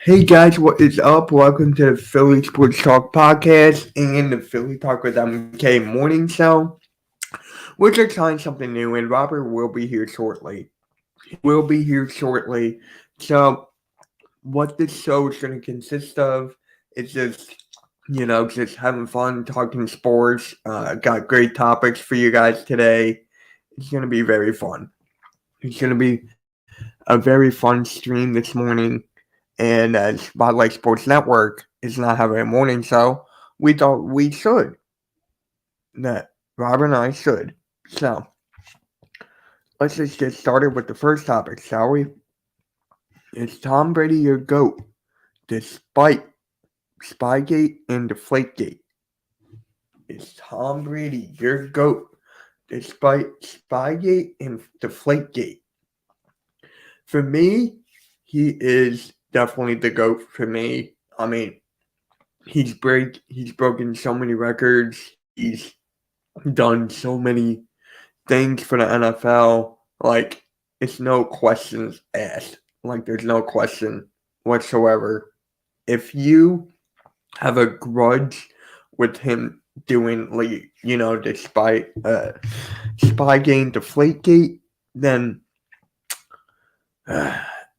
Hey guys, what is up? Welcome to the Philly Sports Talk podcast and the Philly Talk with MK morning show. We're just trying something new, and Robert will be here shortly. He will be here shortly. So, what this show is going to consist of is just having fun, talking sports. Got great topics for you guys today. It's going to be very fun. It's going to be a very fun stream this morning. And as Spotlight Sports Network is not having a morning show, we thought we should. That Rob and I should. So let's just get started with the first topic, shall we? Is Tom Brady your GOAT despite Spygate and Deflategate? Is Tom Brady your GOAT despite Spygate and Deflategate? For me, he is definitely the GOAT for me. I mean, he's broken so many records. He's done so many things for the NFL. Like, it's no questions asked. Like, there's no question whatsoever. If you have a grudge with him doing, like, despite Spygate, Deflategate, then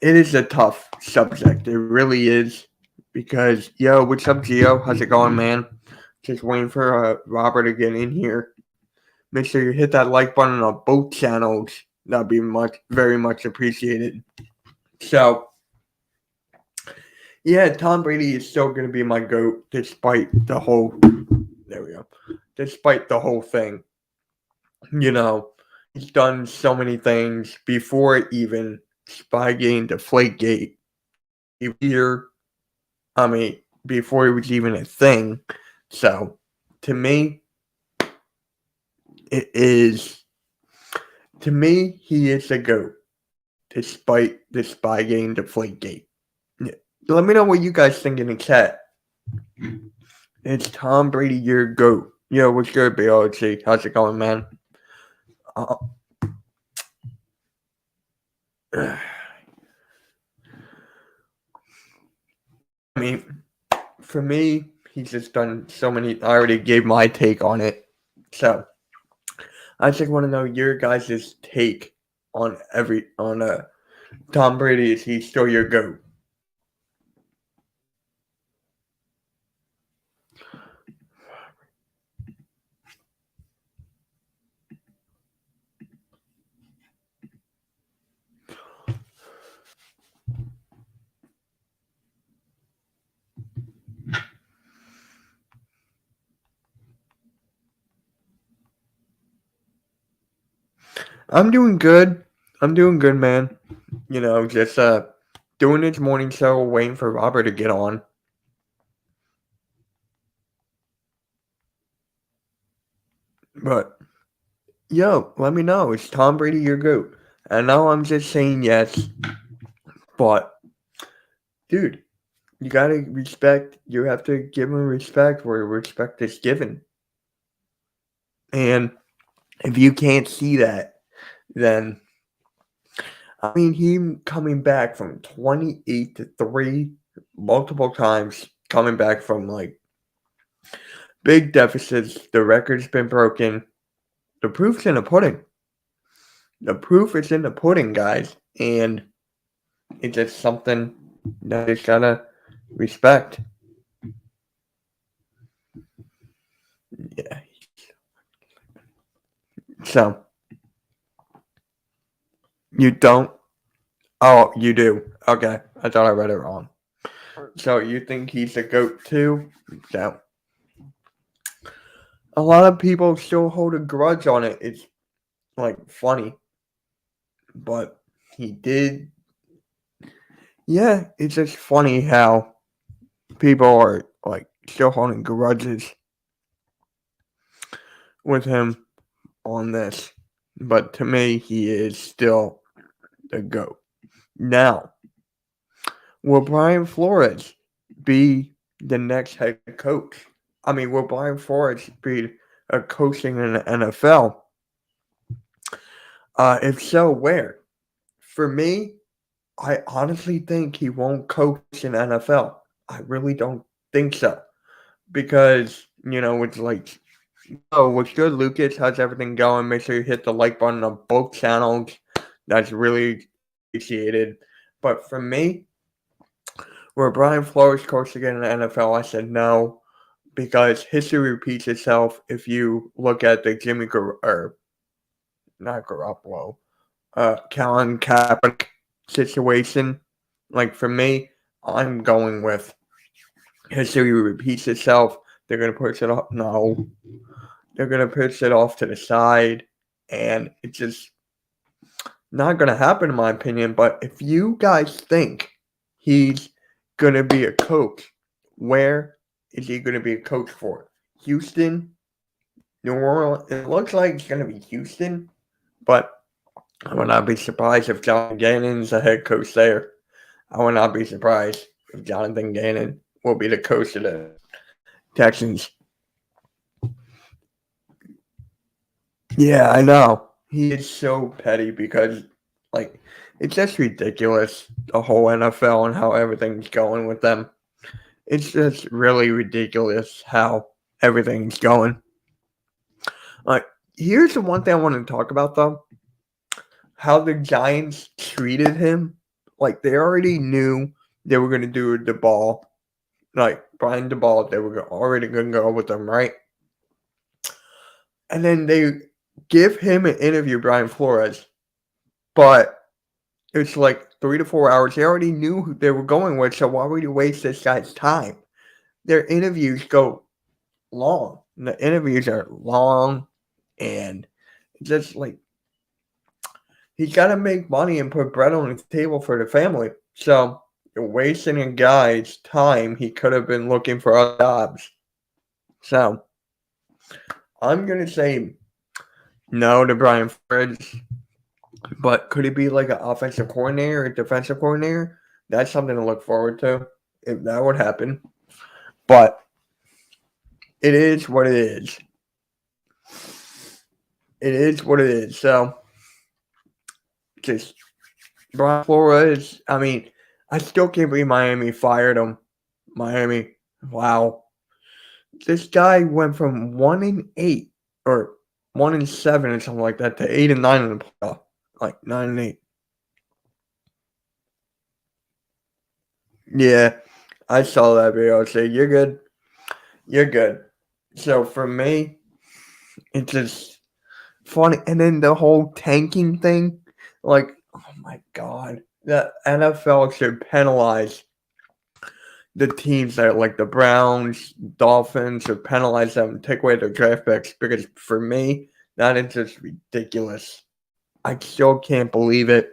it is a tough subject. It really is. Because, yo, what's up, Gio? How's it going, man? Just waiting for Robert to get in here. Make sure you hit that like button on both channels. That'd be very much appreciated. So, yeah, Tom Brady is still going to be my GOAT despite the whole. There we go. Despite the whole thing. He's done so many things before even Spygate, Deflategate. Here, I mean, before it was even a thing. So, to me, he is the GOAT, despite the Spygate, Deflategate. Yeah. Let me know what you guys think in the chat. It's Tom Brady, your GOAT. Yo, what's good, BLG? How's it going, man? I mean, for me, he's just done so many. I already gave my take on it. So, I just want to know your guys' take on Tom Brady. Is he still your GOAT? I'm doing good. Man. Just doing this morning show, waiting for Robert to get on. But, yo, let me know. Is Tom Brady your GOAT? I know I'm just saying yes, but, dude, you gotta respect. You have to give him respect where respect is given. And if you can't see that, then I mean, him coming back from 28-3 multiple times, coming back from like big deficits. The record's been broken. The proof's in the pudding. The proof is in the pudding, guys, and it's just something that you gotta respect. Yeah. So you don't. Oh, you do. Okay, I thought I read it wrong. So you think he's a GOAT too? So a lot of people still hold a grudge on it. It's like funny, but he did. Yeah, it's just funny how people are like still holding grudges with him on this. But to me, he is still the GOAT. Now, will Brian Flores be the next head coach? I mean, will Brian Flores be coaching in the NFL? If so, where? For me, I honestly think he won't coach in NFL. I really don't think so because it's like, oh, what's good, Lucas? How's everything going? Make sure you hit the like button on both channels. That's really appreciated. But for me, where Brian Flores coached again in the NFL, I said no because history repeats itself. If you look at the or not Garoppolo, Colin Kaepernick situation, like for me, I'm going with history repeats itself. They're gonna push it off. No, they're gonna push it off to the side, and it's just not gonna happen, in my opinion. But if you guys think he's gonna be a coach, where is he gonna be a coach for? Houston, New Orleans. It looks like it's gonna be Houston, but I would not be surprised if John Gannon's the head coach there. I would not be surprised if Jonathan Gannon will be the coach of the Texans. Yeah, I know. He is so petty because, like, it's just ridiculous, the whole NFL and how everything's going with them. It's just really ridiculous how everything's going. Like, here's the one thing I want to talk about, though. How the Giants treated him. Like, they already knew they were going to do the ball. Like, Brian DeBall, they were already going to go with them, right? And then they give him an interview, Brian Flores, but it's like 3 to 4 hours. They already knew who they were going with, so why would you waste this guy's time? Their interviews go long. The interviews are long, and just like he's got to make money and put bread on the table for the family. So you're wasting a guy's time. He could have been looking for other jobs. So I'm gonna say no to Brian Flores. But could it be like an offensive coordinator or defensive coordinator? That's something to look forward to if that would happen. But it is what it is. It is what it is. So, just Brian Flores, I mean, I still can't believe Miami fired him. Miami, wow. This guy went from 1-8 or 1-7 or something like that to 8-9 in the playoff. Like 9-8. Yeah, I saw that video. I said, you're good. You're good. So for me, it's just funny. And then the whole tanking thing, like, oh my God. The NFL should penalize the teams that like the Browns, Dolphins, should penalize them, take away their draft picks. Because for me, that is just ridiculous. I still can't believe it.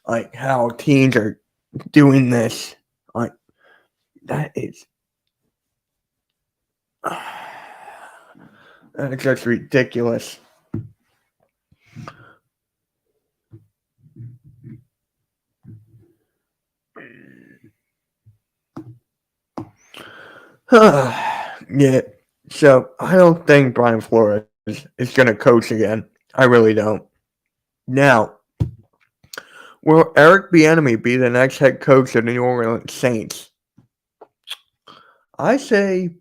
Like how teams are doing this. Like that is that's just ridiculous. Yeah. So I don't think Brian Flores is going to coach again. I really don't. Now, will Eric Bieniemy be the next head coach of the New Orleans Saints? I say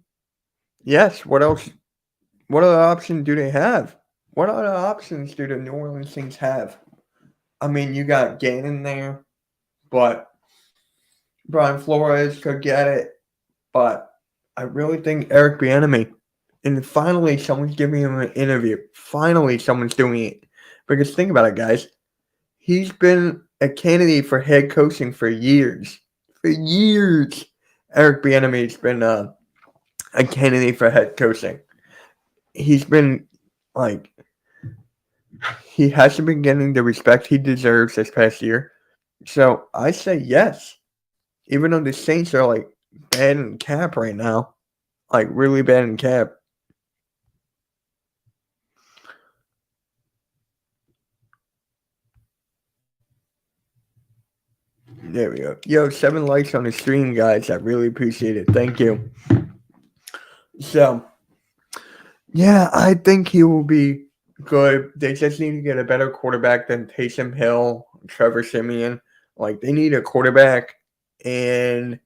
yes. What else? What other options do they have? What other options do the New Orleans Saints have? I mean, you got Gannon there, but Brian Flores could get it. But I really think Eric Bieniemy. And finally, someone's giving him an interview. Finally, someone's doing it. Because think about it, guys. He's been a candidate for head coaching for years. For years. Eric Bieniemy's been a candidate for head coaching. He's been, like, he hasn't been getting the respect he deserves this past year. So I say yes. Even though the Saints are, like, bad in cap right now. Like, really bad in cap. There we go. Yo, 7 likes on the stream, guys. I really appreciate it. Thank you. So, yeah, I think he will be good. They just need to get a better quarterback than Taysom Hill, Trevor Siemian. Like they need a quarterback and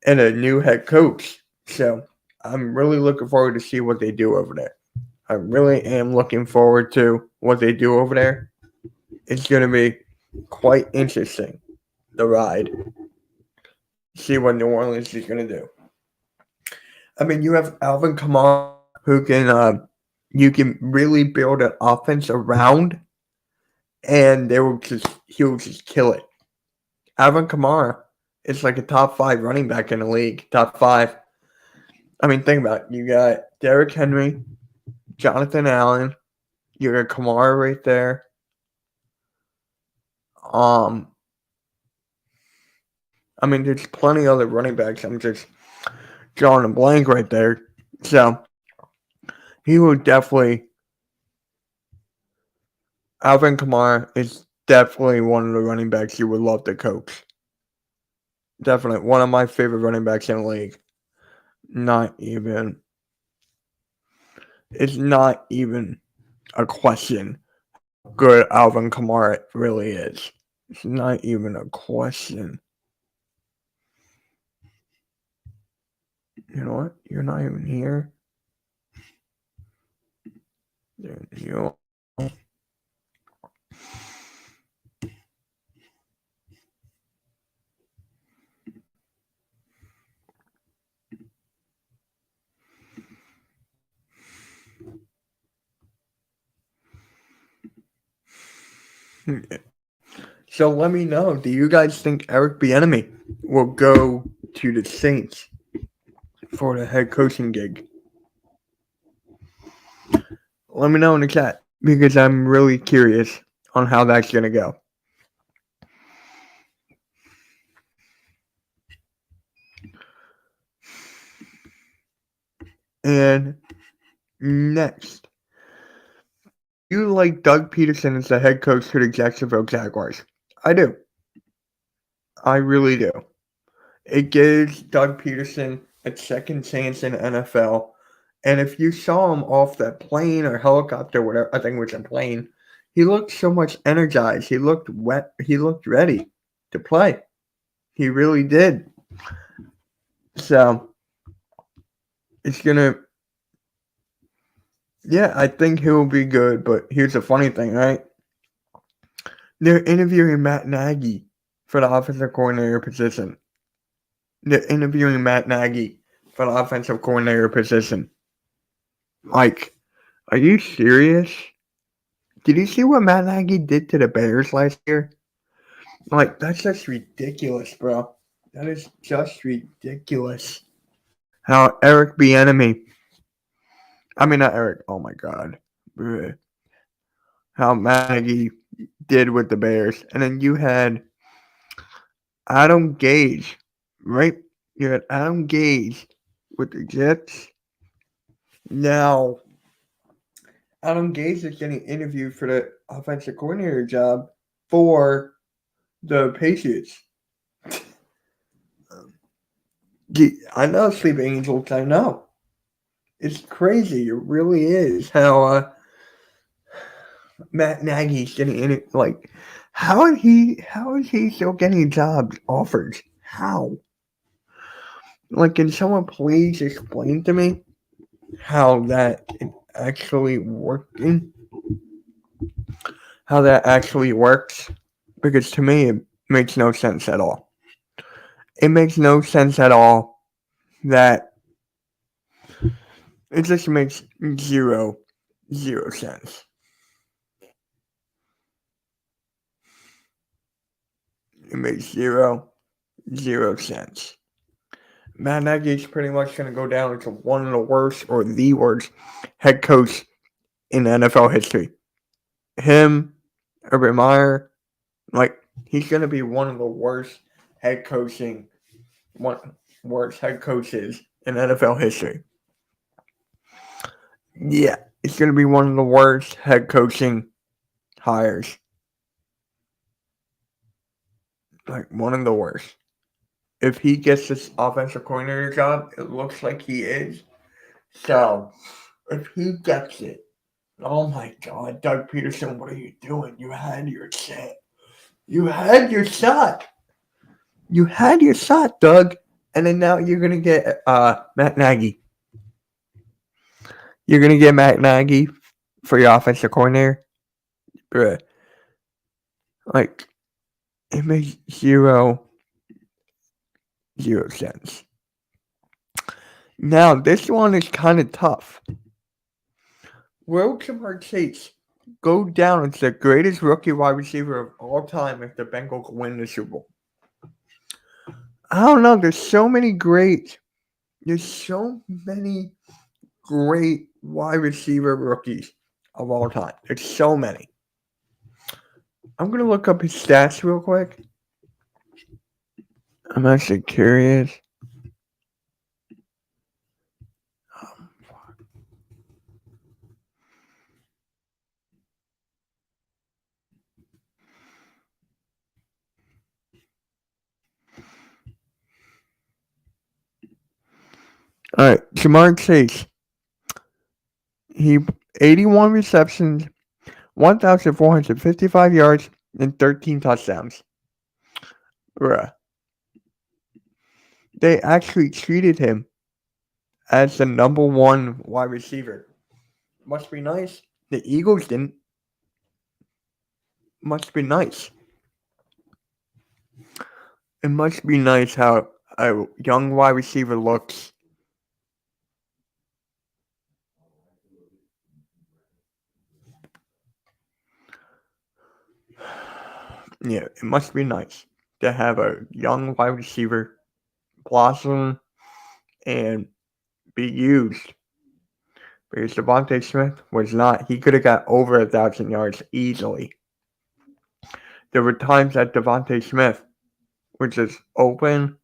a new head coach. So I'm really looking forward to see what they do over there. I really am looking forward to what they do over there. It's going to be quite interesting, the ride. See what New Orleans is going to do. I mean, you have Alvin Kamara who can you can really build an offense around, and he will just kill it. Alvin Kamara is like a top 5 running back in the league. Top 5. I mean, think about it. You got Derrick Henry, Jonathan Allen, you got Kamara right there. I mean, there's plenty of other running backs. I'm just drawing a blank right there. So he will definitely. Alvin Kamara is definitely one of the running backs you would love to coach. Definitely one of my favorite running backs in the league. It's not even a question how good Alvin Kamara really is. It's not even a question. You know what? You're not even here. There you go. So let me know. Do you guys think Eric Bieniemy will go to the Saints for the head coaching gig? Let me know in the chat because I'm really curious on how that's going to go. And next, you like Doug Peterson as the head coach for the Jacksonville Jaguars? I do. I really do. It gives Doug Peterson a second chance in the NFL. And if you saw him off that plane or helicopter, whatever, I think it was a plane, he looked so much energized. He looked wet. He looked ready to play. He really did. So it's gonna. Yeah, I think he'll be good. But here's the funny thing, right? They're interviewing Matt Nagy for the offensive coordinator position. They're interviewing Matt Nagy for the offensive coordinator position. Like, are you serious? Did you see what Matt Nagy did to the Bears last year? Like, that's just ridiculous, bro. That is just ridiculous. How Eric Bieniemy, I mean not Eric. Oh my God, how Matt Nagy did with the Bears, and then you had Adam Gase, right? You had Adam Gase with the Jets. Now, Adam Gase is getting interviewed for the offensive coordinator job for the Patriots. I know, Sleep Angels. I know. It's crazy. It really is how Matt Nagy's getting in it. Like, how is he still getting jobs offers? How? Like, can someone please explain to me how that actually working? How that actually works? Because to me, it makes no sense at all. It makes no sense at all that it just makes zero sense. It makes zero sense. Matt Nagy is pretty much going to go down as one of the worst or the worst head coach in NFL history. Him, Urban Meyer, like he's going to be one of the worst worst head coaches in NFL history. Yeah, it's going to be one of the worst head coaching hires. Like one of the worst. If he gets this offensive coordinator job, it looks like he is. So, if he gets it, oh my God, Doug Peterson, what are you doing? You had your chance. You had your shot. You had your shot, Doug. And then now you're gonna get Matt Nagy. You're gonna get Matt Nagy for your offensive coordinator. Bruh. Like, it makes zero sense. Now, this one is kind of tough. Will Jamar Chase go down as the greatest rookie wide receiver of all time if the Bengals win the Super Bowl? I don't know. There's so many great wide receiver rookies of all time. There's so many. I'm going to look up his stats real quick. I'm actually curious. All right, Jamar Chase. He 81 receptions, 1,455 yards, and 13 touchdowns. Bruh. They actually treated him as the number one wide receiver. Must be nice. The Eagles didn't. Must be nice. It must be nice how a young wide receiver looks. Yeah, it must be nice to have a young wide receiver blossom and be used. Because Devontae Smith was not. He could have got over 1,000 yards easily. There were times that Devontae Smith was just open,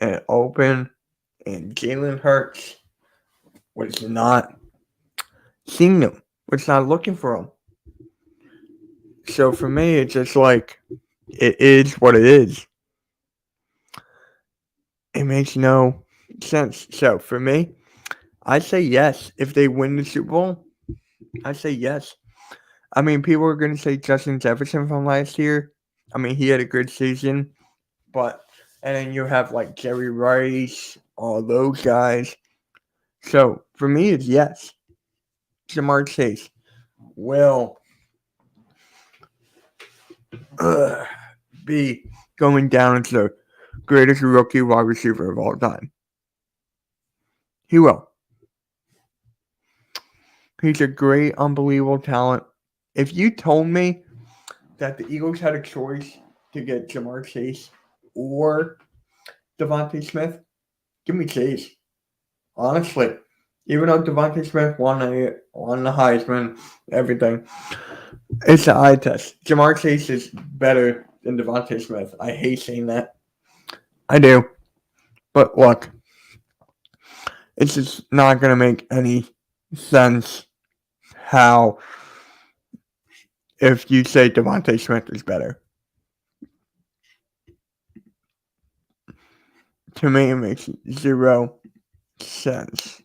and Jalen Hurts was not seeing him, was not looking for him. So for me, it's just like, it is what it is. It makes no sense. So for me, I say yes. If they win the Super Bowl, I say yes. I mean, people are going to say Justin Jefferson from last year. I mean, he had a good season, but and then you have like Jerry Rice, all those guys. So for me, it's yes. Jamar Chase will be going down as the greatest rookie wide receiver of all time. He will. He's a great, unbelievable talent. If you told me that the Eagles had a choice to get Jamar Chase or Devontae Smith, give me Chase. Honestly, even though Devontae Smith won the Heisman, everything, it's an eye test. Jamar Chase is better than Devontae Smith. I hate saying that. I do. But look, it's just not going to make any sense how if you say Devontae Smith is better. To me, it makes zero sense.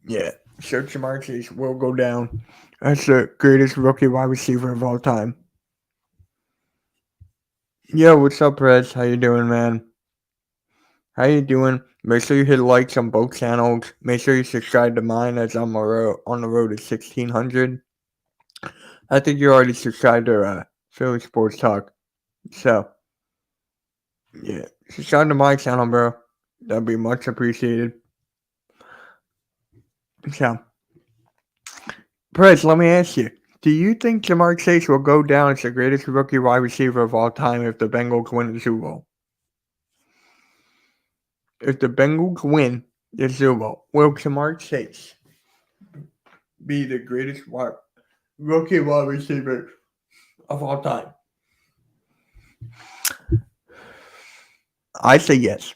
Yeah, so Jamar Chase will go down as the greatest rookie wide receiver of all time. Yo, what's up, Reg? How you doing, man? How you doing? Make sure you hit likes on both channels. Make sure you subscribe to mine as I'm on the road to 1,600. I think you already subscribed to Philly Sports Talk. So, yeah, subscribe to my channel, bro. That'd be much appreciated. So, Perez, let me ask you. Do you think Jamar Chase will go down as the greatest rookie wide receiver of all time if the Bengals win the Super Bowl? If the Bengals win the Super Bowl, will Jamar Chase be the greatest rookie wide receiver of all time? I say yes.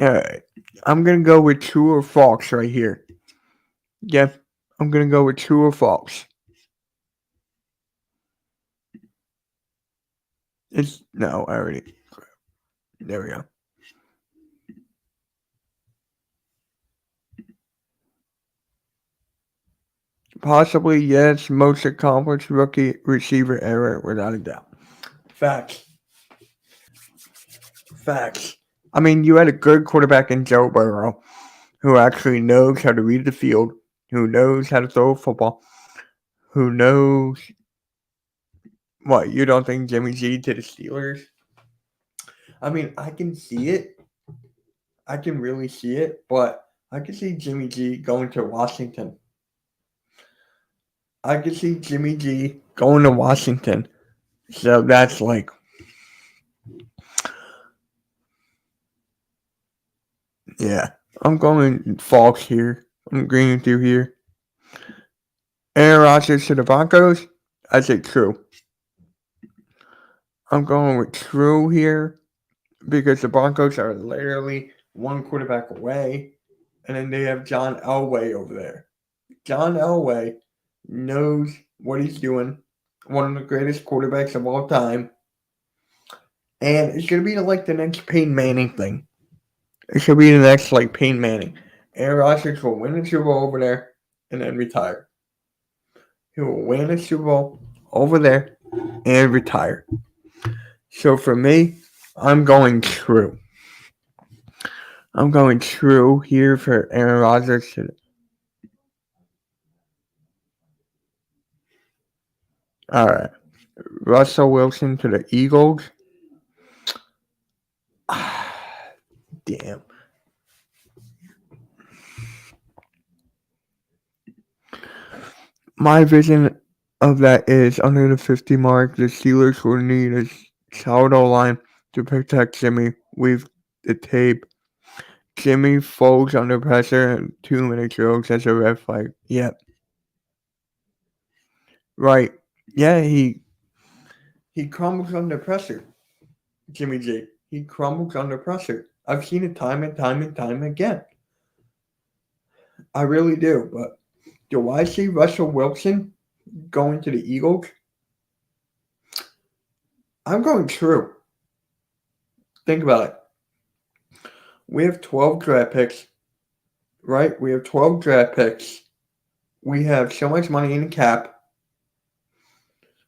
Alright. I'm going to go with true or false right here. Yep. I'm going to go with true or false. No, I already. There we go. Possibly, yes. Most accomplished rookie receiver ever, without a doubt. Facts. Facts. I mean, you had a good quarterback in Joe Burrow who actually knows how to read the field, who knows how to throw a football, who knows. What, you don't think Jimmy G to the Steelers? I mean, I can see it. I can really see it, but I can see Jimmy G going to Washington. I can see Jimmy G going to Washington. So that's like, yeah. I'm going false here. I'm agreeing with you here. Aaron Rodgers to the Broncos? I say true. I'm going with true here because the Broncos are literally one quarterback away, and then they have John Elway over there. John Elway knows what he's doing. One of the greatest quarterbacks of all time. And it's going to be like the next Peyton Manning thing. It should be the next like Peyton Manning. Aaron Rodgers will win the Super Bowl over there and then retire. He will win the Super Bowl over there and retire. So for me, I'm going true. I'm going true here for Aaron Rodgers. All right. Russell Wilson to the Eagles. Damn. My vision of that is under the 50 mark, the Steelers will need a solid line to protect Jimmy with the tape. Jimmy folds under pressure and 2 minute drills as a red flag. Yep. Right. Yeah, he crumbles under pressure. Jimmy G. He crumbles under pressure. I've seen it time and time and time again. I really do. But do I see Russell Wilson going to the Eagles? I'm going true. Think about it. We have 12 draft picks, right? We have 12 draft picks. We have so much money in the cap.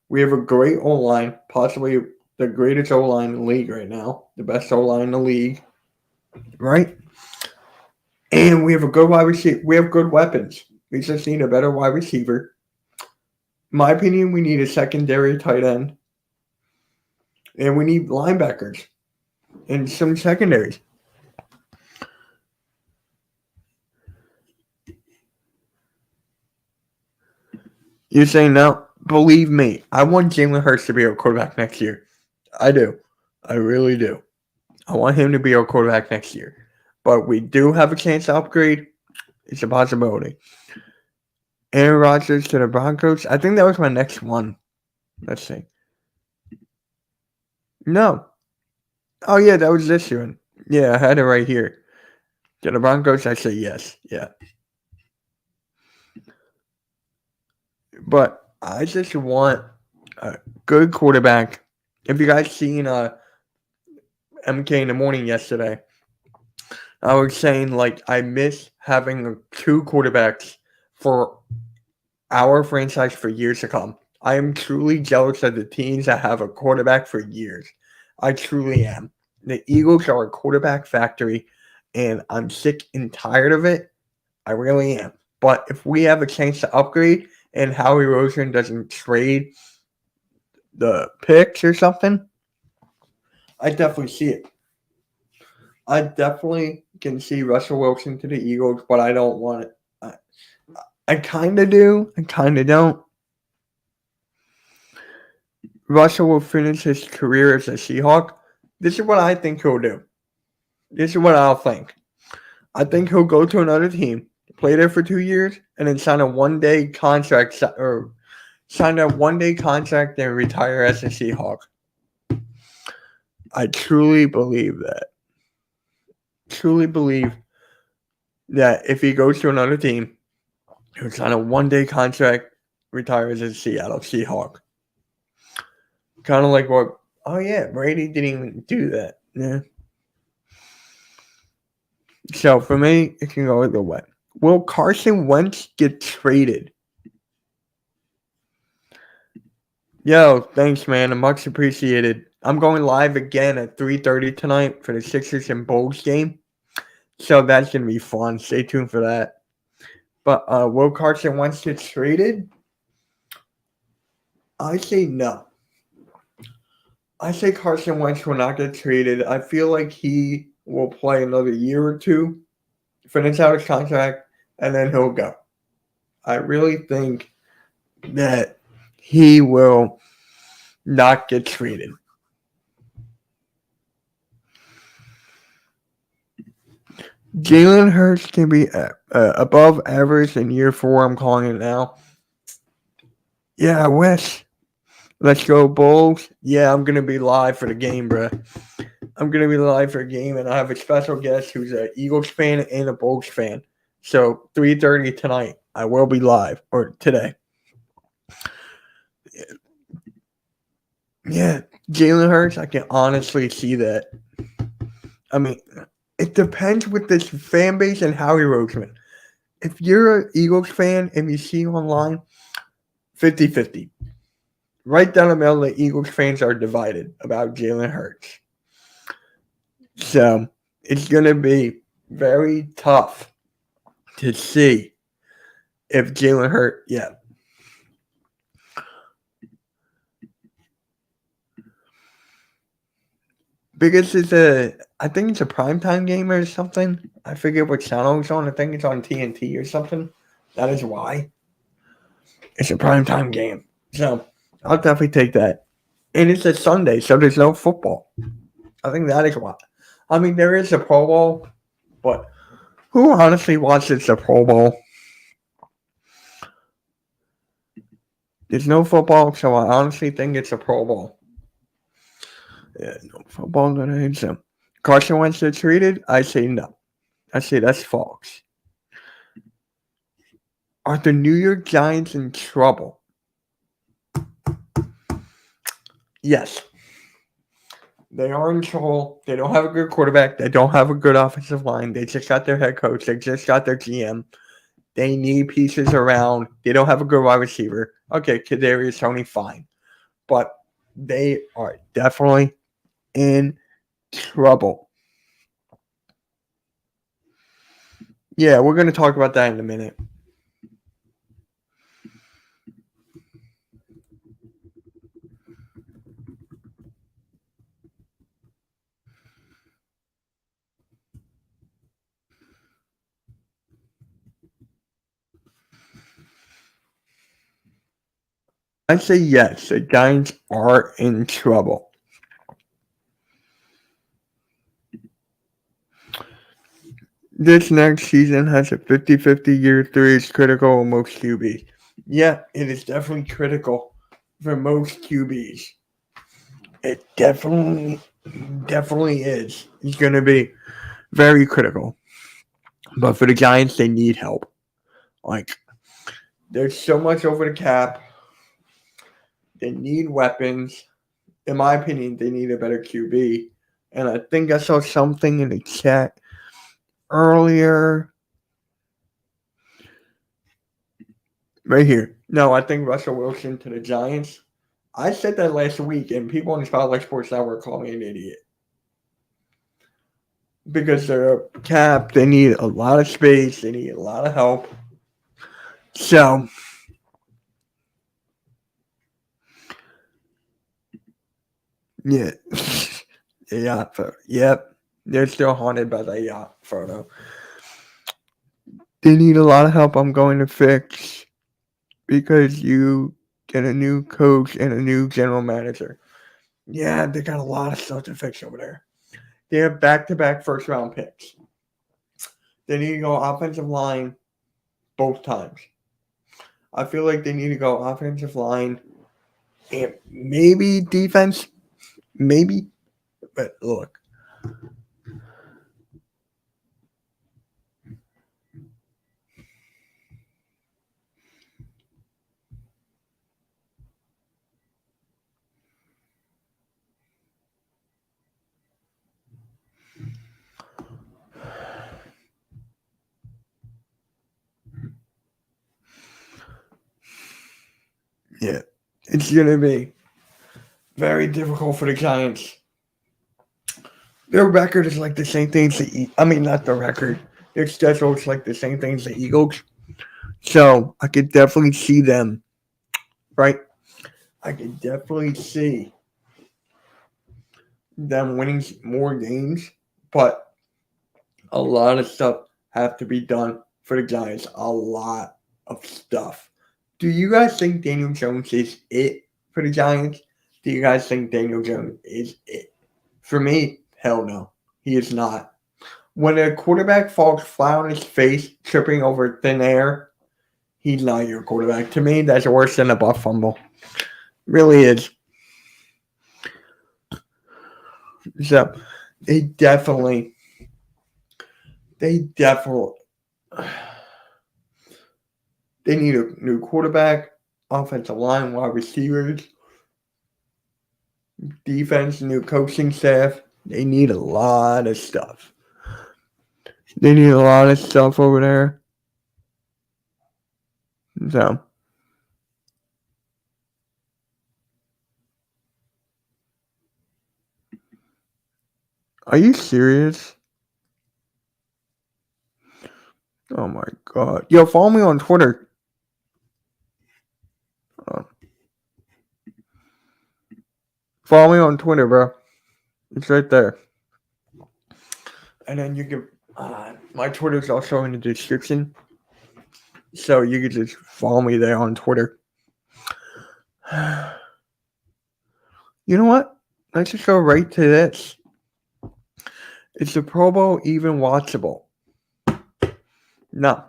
We have a great O-line, possibly the greatest O-line in the league right now, the best O-line in the league, right? And we have a good wide receiver. We have good weapons. We just need a better wide receiver. In my opinion, we need a secondary tight end. And we need linebackers and some secondaries. You're saying no? Believe me, I want Jalen Hurts to be our quarterback next year. I do. I really do. I want him to be our quarterback next year. But we do have a chance to upgrade. It's a possibility. Aaron Rodgers to the Broncos. I think that was my next one. Let's see. No. Oh, yeah, that was this one. Yeah, I had it right here. To the Broncos, I say yes. Yeah. But I just want a good quarterback. If you guys seen MK in the morning yesterday, I was saying like I miss having 2 quarterbacks for our franchise for years to come. I am truly jealous of the teams that have a quarterback for years. I truly am. The Eagles are a quarterback factory, and I'm sick and tired of it. I really am. But if we have a chance to upgrade and Howie Roseman doesn't trade the picks or something, I definitely see it. I definitely can see Russell Wilson to the Eagles, but I don't want it. I kind of do. I kind of don't. Russell will finish his career as a Seahawk. This is what I think he'll do. This is what I'll think. I think he'll go to another team, play there for 2 years, and then sign a one-day contract or sign a one-day contract and retire as a Seahawk. I truly believe that. truly believe that if he goes to another team, he'll sign a one-day contract, retires as a Seattle Seahawk. Kind of like what, oh yeah, Brady didn't even do that. Yeah. So for me, it can go either way. Will Carson Wentz get traded? Yo, thanks, man. Much appreciated. I'm going live again at 3:30 tonight for the Sixers and Bulls game. So that's going to be fun. Stay tuned for that. But will Carson Wentz get traded? I say no. I say Carson Wentz will not get traded. I feel like he will play another year or two, finish out his contract, and then he'll go. I really think that he will not get traded. Jalen Hurts can be above average in year 4. I'm calling it now. Yeah, Wes. Let's go Bulls. Yeah, I'm going to be live for the game, bro. I'm going to be live for a game, and I have a special guest who's an Eagles fan and a Bulls fan. So 3:30 tonight, I will be live, or today. Yeah, Jalen Hurts, I can honestly see that. I mean, it depends with this fan base and Howie Roseman. If you're an Eagles fan and you see online, 50-50. Right down the middle, the Eagles fans are divided about Jalen Hurts. So it's going to be very tough to see if Jalen Hurts, yeah. Because I think it's a primetime game or something. I forget what channel it's on. I think it's on TNT or something. That is why. It's a primetime game. So I'll definitely take that. And it's a Sunday, so there's no football. I think that is why. I mean, there is a Pro Bowl, but who honestly watches the Pro Bowl? There's no football, so I honestly think it's a Pro Bowl. Yeah, no football gonna hit them. Carson Wentz get traded? I say no. I say that's false. Are the New York Giants in trouble? Yes. They are in trouble. They don't have a good quarterback. They don't have a good offensive line. They just got their head coach. They just got their GM. They need pieces around. They don't have a good wide receiver. Okay, Kadarius Toney, fine. But they are definitely in trouble. Yeah, we're going to talk about that in a minute. I say yes, the Giants are in trouble. This next season has a 50-50 year 3 is critical in most QBs. Yeah, it is definitely critical for most QBs. It definitely is. It's going to be very critical. But for the Giants, they need help. Like, there's so much over the cap. They need weapons. In my opinion, they need a better QB. And I think I saw something in the chat earlier. Right here. No, I think Russell Wilson to the Giants. I said that last week, and people on the Spotlight Sports Network call me an idiot. Because they're capped, they need a lot of space, they need a lot of help. So, yeah. The yacht photo. Yep. They're still haunted by the yacht photo. They need a lot of help I'm going to fix because you get a new coach and a new general manager. Yeah, they got a lot of stuff to fix over there. They have back-to-back first-round picks. They need to go offensive line both times. I feel like they need to go offensive line and maybe defense. Maybe. But look. Yeah. It's going to be very difficult for the Giants. Their record is like the same thing as not the record. Their schedule is like the same thing as the Eagles. So I could definitely see them, right? I could definitely see them winning more games, but a lot of stuff have to be done for the Giants. A lot of stuff. Do you guys think Daniel Jones is it for the Giants? Do you guys think Daniel Jones is it? For me, hell no. He is not. When a quarterback falls flat on his face, tripping over thin air, he's not your quarterback. To me, that's worse than a buff fumble. Really is. So they definitely, they need a new quarterback, offensive line, wide receivers, defense, new coaching staff. They need a lot of stuff. They need a lot of stuff over there. So, are you serious? Oh my god. Yo, follow me on Twitter. Follow me on Twitter, bro. It's right there. And then you can. My Twitter's also in the description. So you can just follow me there on Twitter. You know what? Let's just go right to this. Is the Pro Bowl even watchable? No.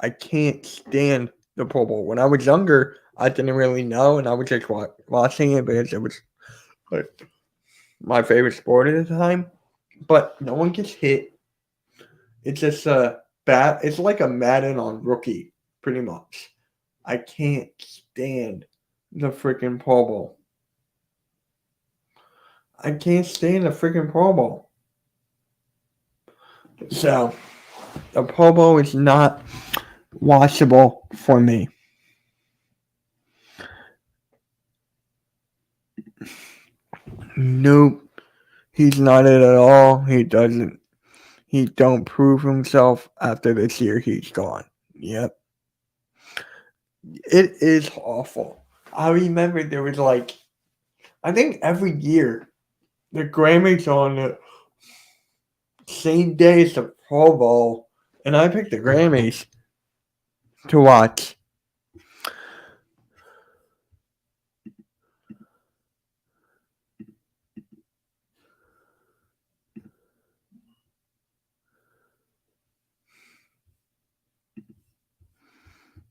I can't stand the Pro Bowl. When I was younger, I didn't really know, and I was just watching it because it was like my favorite sport at the time. But no one gets hit. It's just it's like a Madden on rookie, pretty much. I can't stand the freaking Pro Bowl. I can't stand the freaking Pro Bowl. So, the Pro Bowl is not watchable for me. Nope. He's not it at all. He doesn't. He don't prove himself after this year. He's gone. Yep. It is awful. I remember there was I think every year the Grammys on the same day as the Pro Bowl, and I picked the Grammys to watch.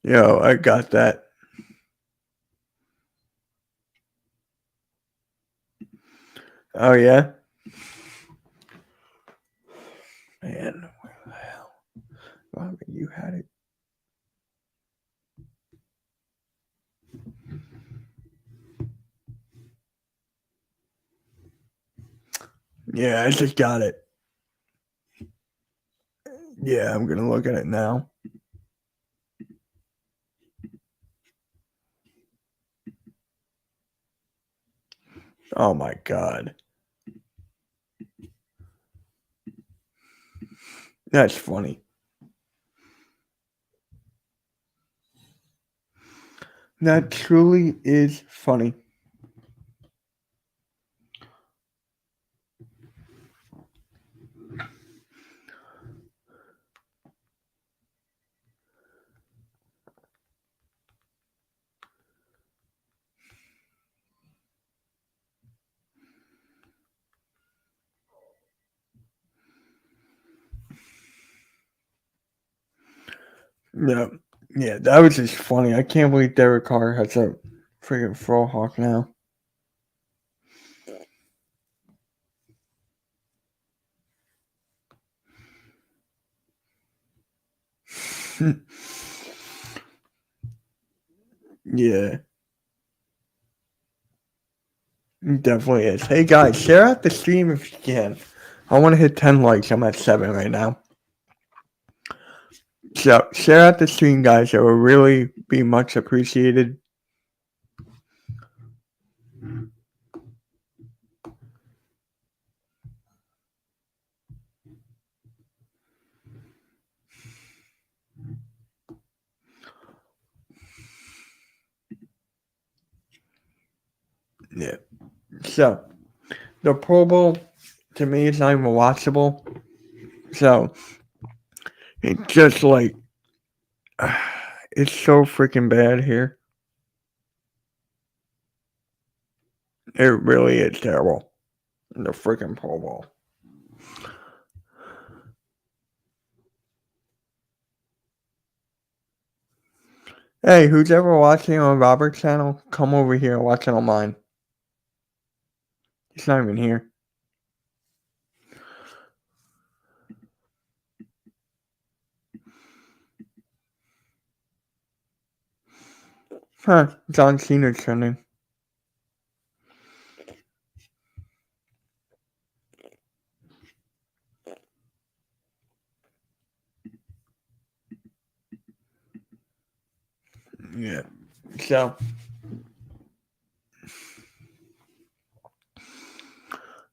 Yo, I got that. Oh, yeah? Man, where the hell? Robert, you had it. Yeah, I just got it. Yeah, I'm going to look at it now. Oh, my God. That's funny. That truly is funny. Yeah, that was just funny. I can't believe Derek Carr has a freaking Frohawk now. Yeah, definitely is. Hey guys, share out the stream if you can. I want to hit 10 likes. I'm at 7 right now. So share out the stream, guys. It will really be much appreciated. Yeah. So, the Pro Bowl, to me, is not even watchable. So, it's just like, it's so freaking bad here. It really is terrible. The freaking Pro Bowl. Hey, who's ever watching on Robert's channel, come over here and watch it on mine. He's not even here. Huh, John Cena's trending. Yeah. So,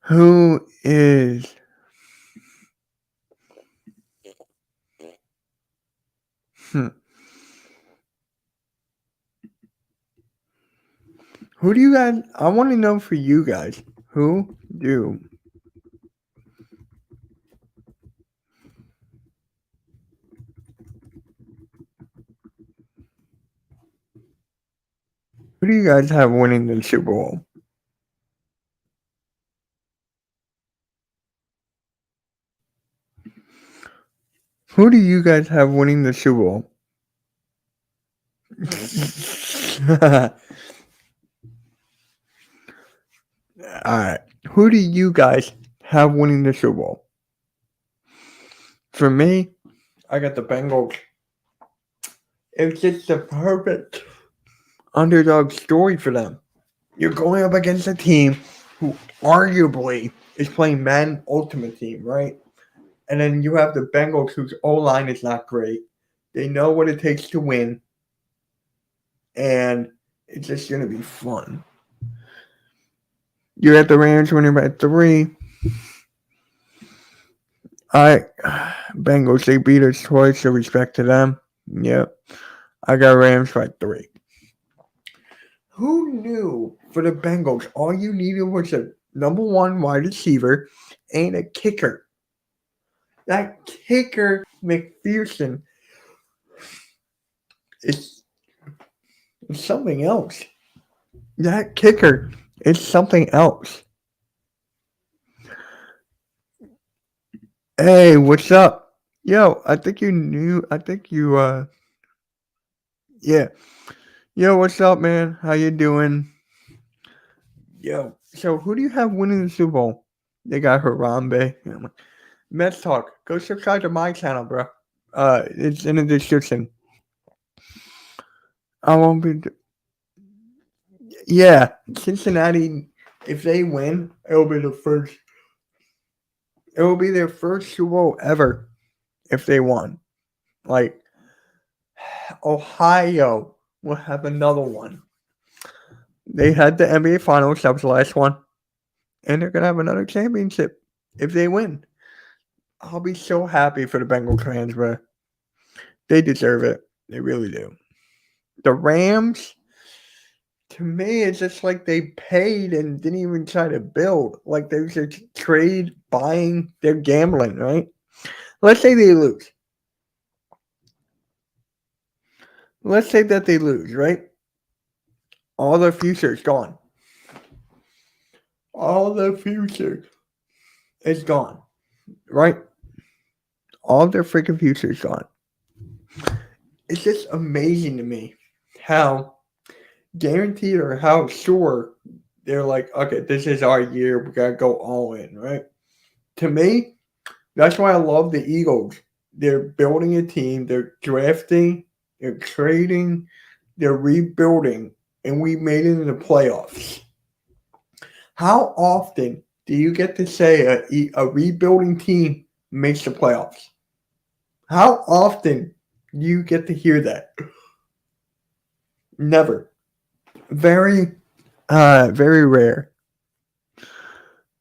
who is... Who do you guys... I want to know for you guys. Who do... Who do you guys have winning the Super Bowl? Who do you guys have winning the Super Bowl? Alright. Who do you guys have winning the Super Bowl? For me, I got the Bengals. It's just the perfect underdog story for them. You're going up against a team who arguably is playing Madden Ultimate Team, right? And then you have the Bengals, whose O-line is not great. They know what it takes to win. And it's just going to be fun. You're at the Rams winning by 3. Bengals, they beat us twice, so respect to them. Yep. I got Rams by 3. Who knew for the Bengals, all you needed was a number 1 wide receiver and a kicker? That kicker, McPherson, is something else. That kicker is something else. Hey, what's up? Yo, I think you, yeah. Yo, what's up, man? How you doing? Yo, so who do you have winning the Super Bowl? They got Harambe. Mets Talk. Go subscribe to my channel, bro. It's in the description. I won't be. Yeah, Cincinnati. If they win, it'll be the first. It will be their first Super Bowl ever if they won. Like Ohio will have another one. They had the NBA Finals. That was the last one, and they're gonna have another championship if they win. I'll be so happy for the Bengals fans, bro. They deserve it. They really do. The Rams, to me, it's just like they paid and didn't even try to build. Like they was just trade, buying, they're gambling, right? Let's say they lose. Let's say that they lose, right? All their future is gone. All their future is gone, right? All their freaking future is gone. It's just amazing to me how guaranteed or how sure they're like, okay, this is our year. We got to go all in, right? To me, that's why I love the Eagles. They're building a team. They're drafting. They're trading. They're rebuilding. And we made it in the playoffs. How often do you get to say a rebuilding team makes the playoffs? How often do you get to hear that? Never. Very, very rare.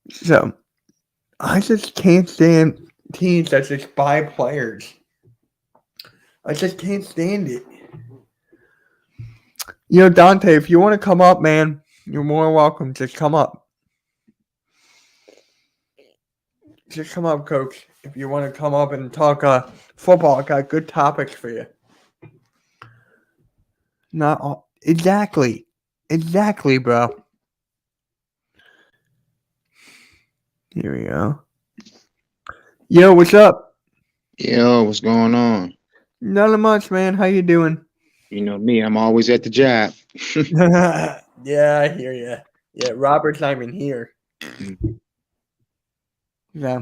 So, I just can't stand teams that just buy players. I just can't stand it. You know, Dante, if you want to come up, man, You're more welcome. Just come up. Just come up, Coach. If you want to come up and talk football, I got good topics for you. Not all. Exactly. Exactly, bro. Here we go. Yo, what's up? Yo, what's going on? Nothing much, man. How you doing? You know me, I'm always at the job. Yeah, I hear you. Yeah, Robert's not even here. Yeah.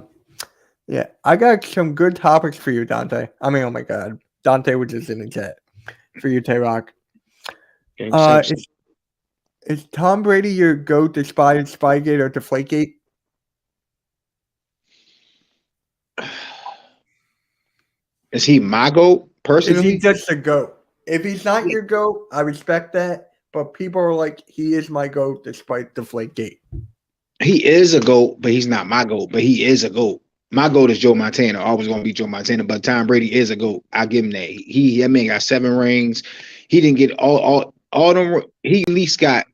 Yeah. I got some good topics for you, Dante. I mean, oh my God. Dante was just in the chat for you, Tay-Rock. Game six. Is Tom Brady your GOAT despite Spygate or Deflategate? Is he my goat Is he personally? just a GOAT? If he's not your GOAT, I respect that. But people are like, he is my GOAT despite Deflategate. He is a goat, but he's not my goat. But he is a goat. My goat is Joe Montana. Always gonna be Joe Montana. But Tom Brady is a goat. I give him that. That man got 7 rings. He didn't get all them. He at least got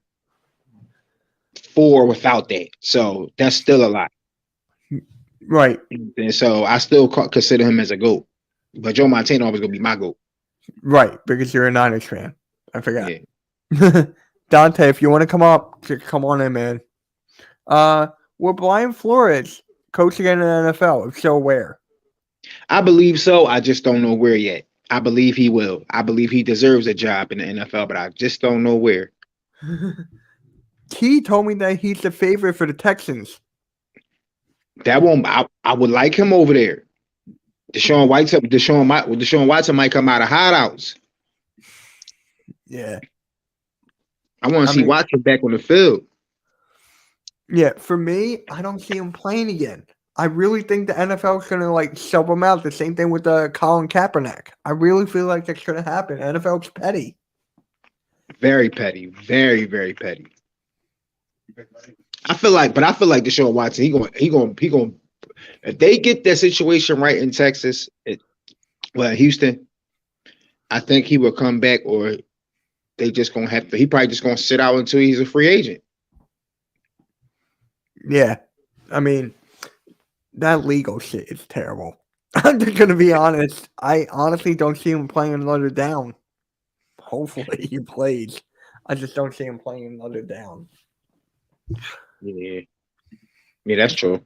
4 without that. So that's still a lot. Right. And so I still consider him as a goat. But Joe Montana always gonna be my goat. Right. Because you're a Niners fan. I forgot. Yeah. Dante, if you want to come up, just come on in, man. Will Brian Flores coaching in the NFL? If so, where? I believe so. I just don't know where yet. I believe he will. I believe he deserves a job in the NFL, but I just don't know where. He told me that he's the favorite for the Texans. That won't. I would like him over there. Deshaun Watson might come out of hideouts. Yeah. I want to see Watson back on the field. Yeah, for me, I don't see him playing again. I really think the NFL is gonna like sub him out. The same thing with Colin Kaepernick. I really feel like that's gonna happen. NFL's petty. Very petty. Very, very petty. I feel like Deshaun Watson. He going. If they get that situation right in Texas, Houston, I think he will come back, or they just gonna have to. He probably just gonna sit out until he's a free agent. Yeah, I mean, that legal shit is terrible. I'm just gonna be honest. I honestly don't see him playing another down. Hopefully he plays. I just don't see him playing another down. Yeah, that's true.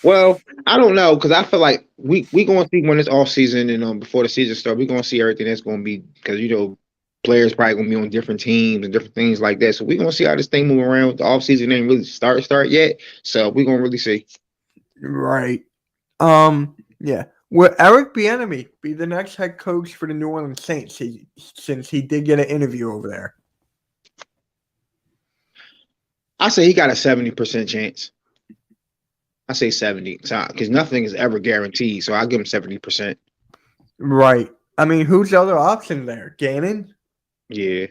Well, I don't know, because I feel like we gonna see when it's off season and before the season starts, we gonna see everything that's gonna be, because players probably gonna be on different teams and different things like that. So we gonna see how this thing move around. The off season ain't really start yet, so we gonna really see. Right. Yeah. Will Eric Bieniemy be the next head coach for the New Orleans Saints? Since he did get an interview over there. I say he got a 70% chance. I say 70, because nothing is ever guaranteed. So I'll give him 70%. Right. I mean, who's the other option there? Gannon? Yeah.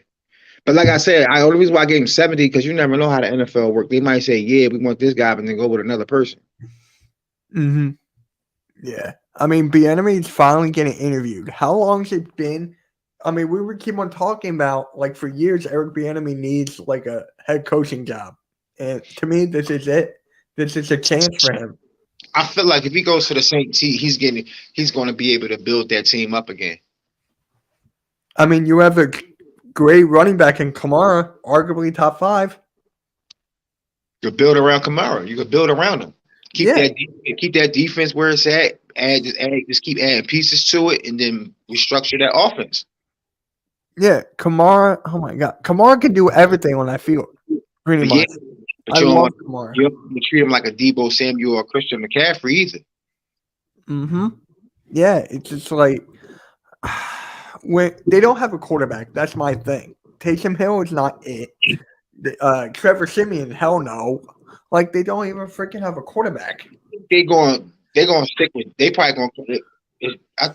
But like I said, the only reason why I gave him 70, because you never know how the NFL works. They might say, yeah, we want this guy, and then go with another person. Mm-hmm. Yeah. I mean, Bieniemy's finally getting interviewed. How long has it been? I mean, we would keep on talking about, like, for years, Eric Bieniemy needs, like, a head coaching job. And to me, this is it. This is a chance for him. I feel like if he goes to the Saints, he's going to be able to build that team up again. I mean, you have a great running back in Kamara, arguably top 5. You build around Kamara. You could build around him. Keep that defense where it's at. Just keep adding pieces to it, and then restructure that offense. Yeah, Kamara. Oh my God, Kamara can do everything on that field, pretty much. But you don't treat him like a Debo Samuel or Christian McCaffrey either. Mm-hmm. Yeah, it's just like when they don't have a quarterback. That's my thing. Taysom Hill is not it. Trevor Siemian, hell no. Like they don't even freaking have a quarterback. They're gonna stick with. They probably gonna.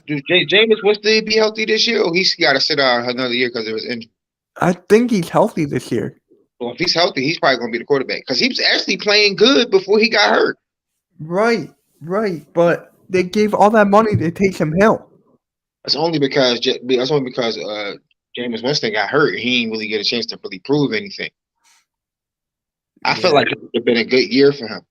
Jameis wants to be healthy this year, or he's got to sit out another year because of his injury? I think he's healthy this year. Well, if he's healthy, he's probably going to be the quarterback because he was actually playing good before he got hurt. Right. But they gave all that money to Taysom Hill. That's only because Jameis Winston got hurt. He didn't really get a chance to really prove anything. I feel Yeah. like it would have been a good year for him.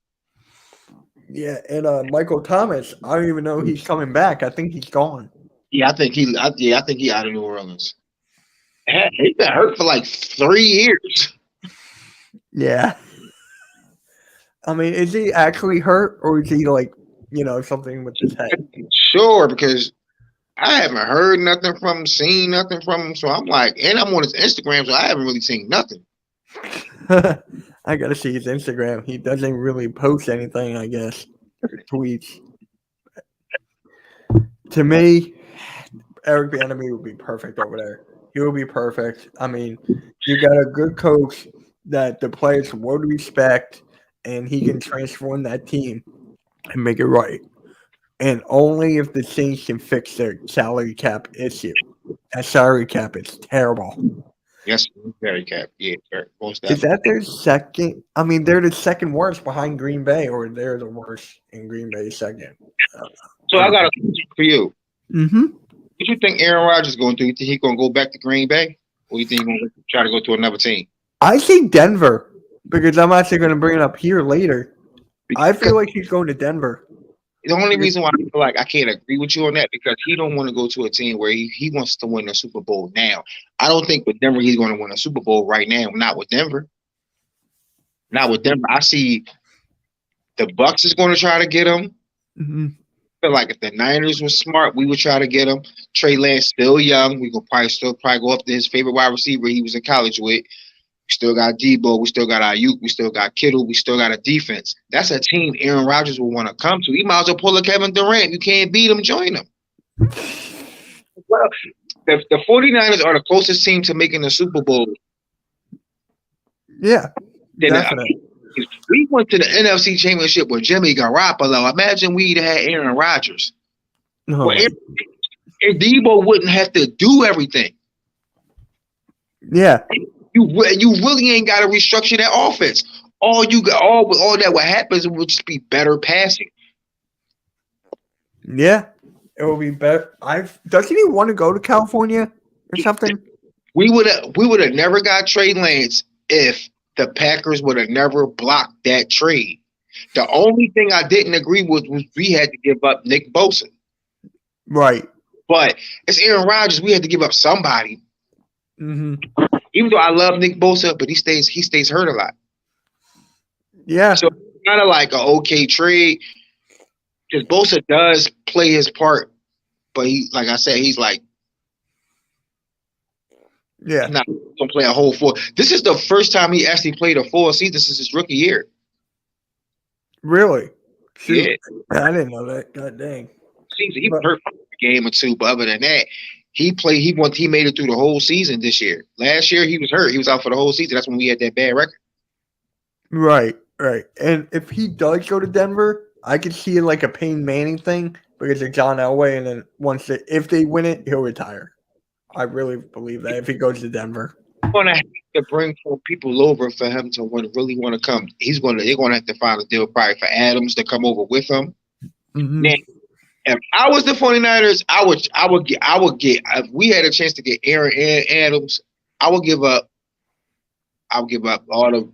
Yeah, and Michael Thomas, I don't even know he's coming back. I think he's gone. Yeah, I think he out of New Orleans. He's been hurt for like 3 years. Yeah. I mean, is he actually hurt or is he like, something with his head? Sure, because I haven't heard nothing from him, seen nothing from him. So I'm like, and I'm on his Instagram, so I haven't really seen nothing. I gotta see his Instagram. He doesn't really post anything, I guess. Tweets. To me, Eric Bieniemy would be perfect over there. He would be perfect. I mean, you got a good coach that the players would respect, and he can transform that team and make it right. And only if the Saints can fix their salary cap issue. That salary cap is terrible. Yes, very cap. Yeah, most Is definitely. that their second? I mean, they're the second worst behind Green Bay, or they're the worst in Green Bay second. So I got a question for you. Mm-hmm. What you think Aaron Rodgers is going to do? You think he's going to go back to Green Bay, or you think he's going to try to go to another team? I say Denver because I'm actually going to bring it up here later. I Because feel like he's going to Denver. the only reason why I feel like I can't agree with you on that because he don't want to go to a team where he wants to win a Super Bowl now. I don't think with Denver he's going to win a Super Bowl right now. Not with Denver. Not with Denver. I see the Bucks is going to try to get him. Mm-hmm. I feel like if the Niners were smart, we would try to get him. Trey Lance still young. We could probably go up to his favorite wide receiver he was in college with. We still got Debo. We still got Ayuk. We still got Kittle. We still got a defense. That's a team Aaron Rodgers will want to come to. He might as well pull a Kevin Durant. You can't beat him. Join him. Well, the 49ers are the closest team to making the Super Bowl. Yeah, Then, definitely. if we went to the NFC Championship with Jimmy Garoppolo, imagine we'd had Aaron Rodgers. Oh, Well, Debo wouldn't have to do everything. yeah, You really ain't got to restructure that offense. All that what happens would just be better passing. yeah. It will be better. Doesn't he want to go to California or something? We would have never got Trey Lance if the Packers would have never blocked that trade. The only thing I didn't agree with was we had to give up Nick Bosa. Right. But it's Aaron Rodgers. We had to give up somebody. Mm-hmm. Even though I love Nick Bosa, but he stays hurt a lot. Yeah. So kind of like an okay trade. Because Bosa does play his part, but he, like I said, he's like Yeah. not gonna play a whole full. This is the first time he actually played a full season since his rookie year. Really? Shoot. Yeah, I didn't know that. God dang. season he hurt for a game or two, but other than that, he played. He made it through the whole season this year. Last year he was hurt. He was out for the whole season. That's when we had that bad record. Right. Right. And if he does go to Denver, I could see it like a Peyton Manning thing because of John Elway, and then if they win it, he'll retire. I really believe that if he goes to Denver. He's gonna have to bring some people over for him to really want to come. They're gonna have to find a deal probably for Adams to come over with him. Mm-hmm. Now, if I was the 49ers, I would get if we had a chance to get Aaron Adams, I would give up Sanu.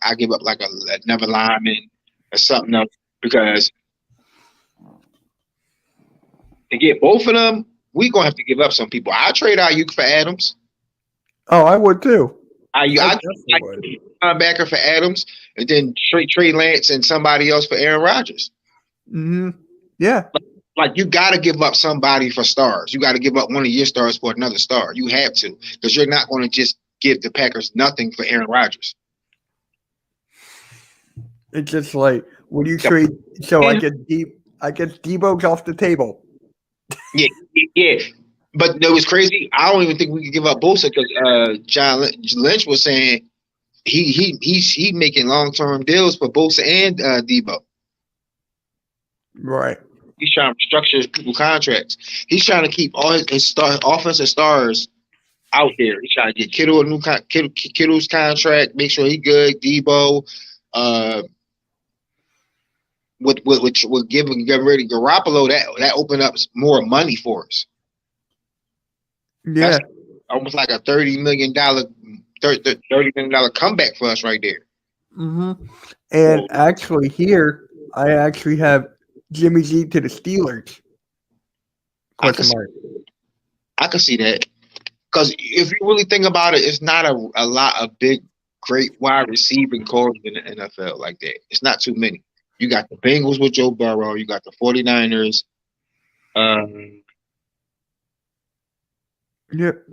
I give up like another lineman or something else because to get both of them, we gonna have to give up some people. I trade Ayuk for Adams. Oh, I would too. I definitely would. linebacker for Adams, and then Trey Lance and somebody else for Aaron Rodgers. Mm-hmm. Yeah. Like you got to give up somebody for stars. You got to give up one of your stars for another star. You have to because you're not going to just give the Packers nothing for Aaron Rodgers. It's just like, would you trade? So I get Debo's off the table. Yeah. But it was crazy. I don't even think we could give up Bosa because John Lynch was saying he's making long-term deals for Bosa and Debo. Right. He's trying to structure his people contracts. He's trying to keep all his offensive stars out there. He's trying to get Kittle a new Kittle's contract, make sure he's good. Debo, with getting ready Garoppolo, that opened up more money for us. Yeah. That's almost like a $30 million $30 million comeback for us right there. And actually, here I actually have Jimmy G to the Steelers. I could see that. Because if you really think about it, it's not a lot of great wide receiving corps in the NFL like that. It's not too many. You got the Bengals with Joe Burrow. You got the 49ers. Yep.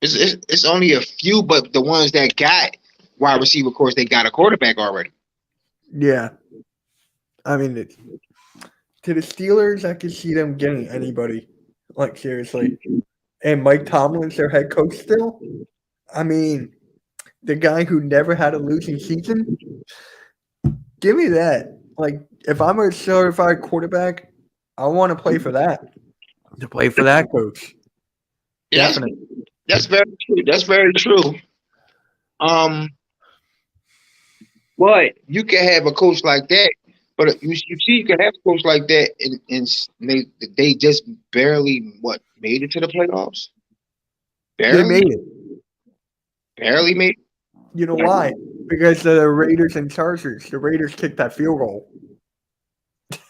It's only a few, but the ones that got wide receiver corps, they got a quarterback already. Yeah. I mean, to the Steelers, I could see them getting anybody. Like, seriously. And Mike Tomlin's their head coach still? I mean, the guy who never had a losing season? Give me that. Like, if I'm a certified quarterback, I want to play for that. To play for that coach. Yeah, Definitely. That's very true. That's very true. But you can have a coach like that. But you see, you can have a coach like that, and they just barely made it to the playoffs. They made it. Barely made it. You know why? Because the Raiders and Chargers. The Raiders kicked that field goal.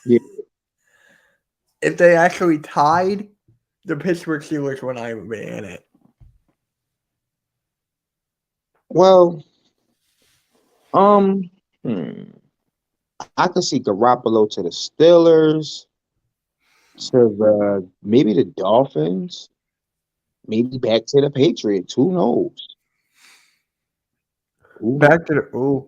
Yeah. If they actually tied, the Pittsburgh Steelers would not even be in it. Well, I could see Garoppolo to the Steelers, to maybe the Dolphins, maybe back to the Patriots. Who knows? Back to the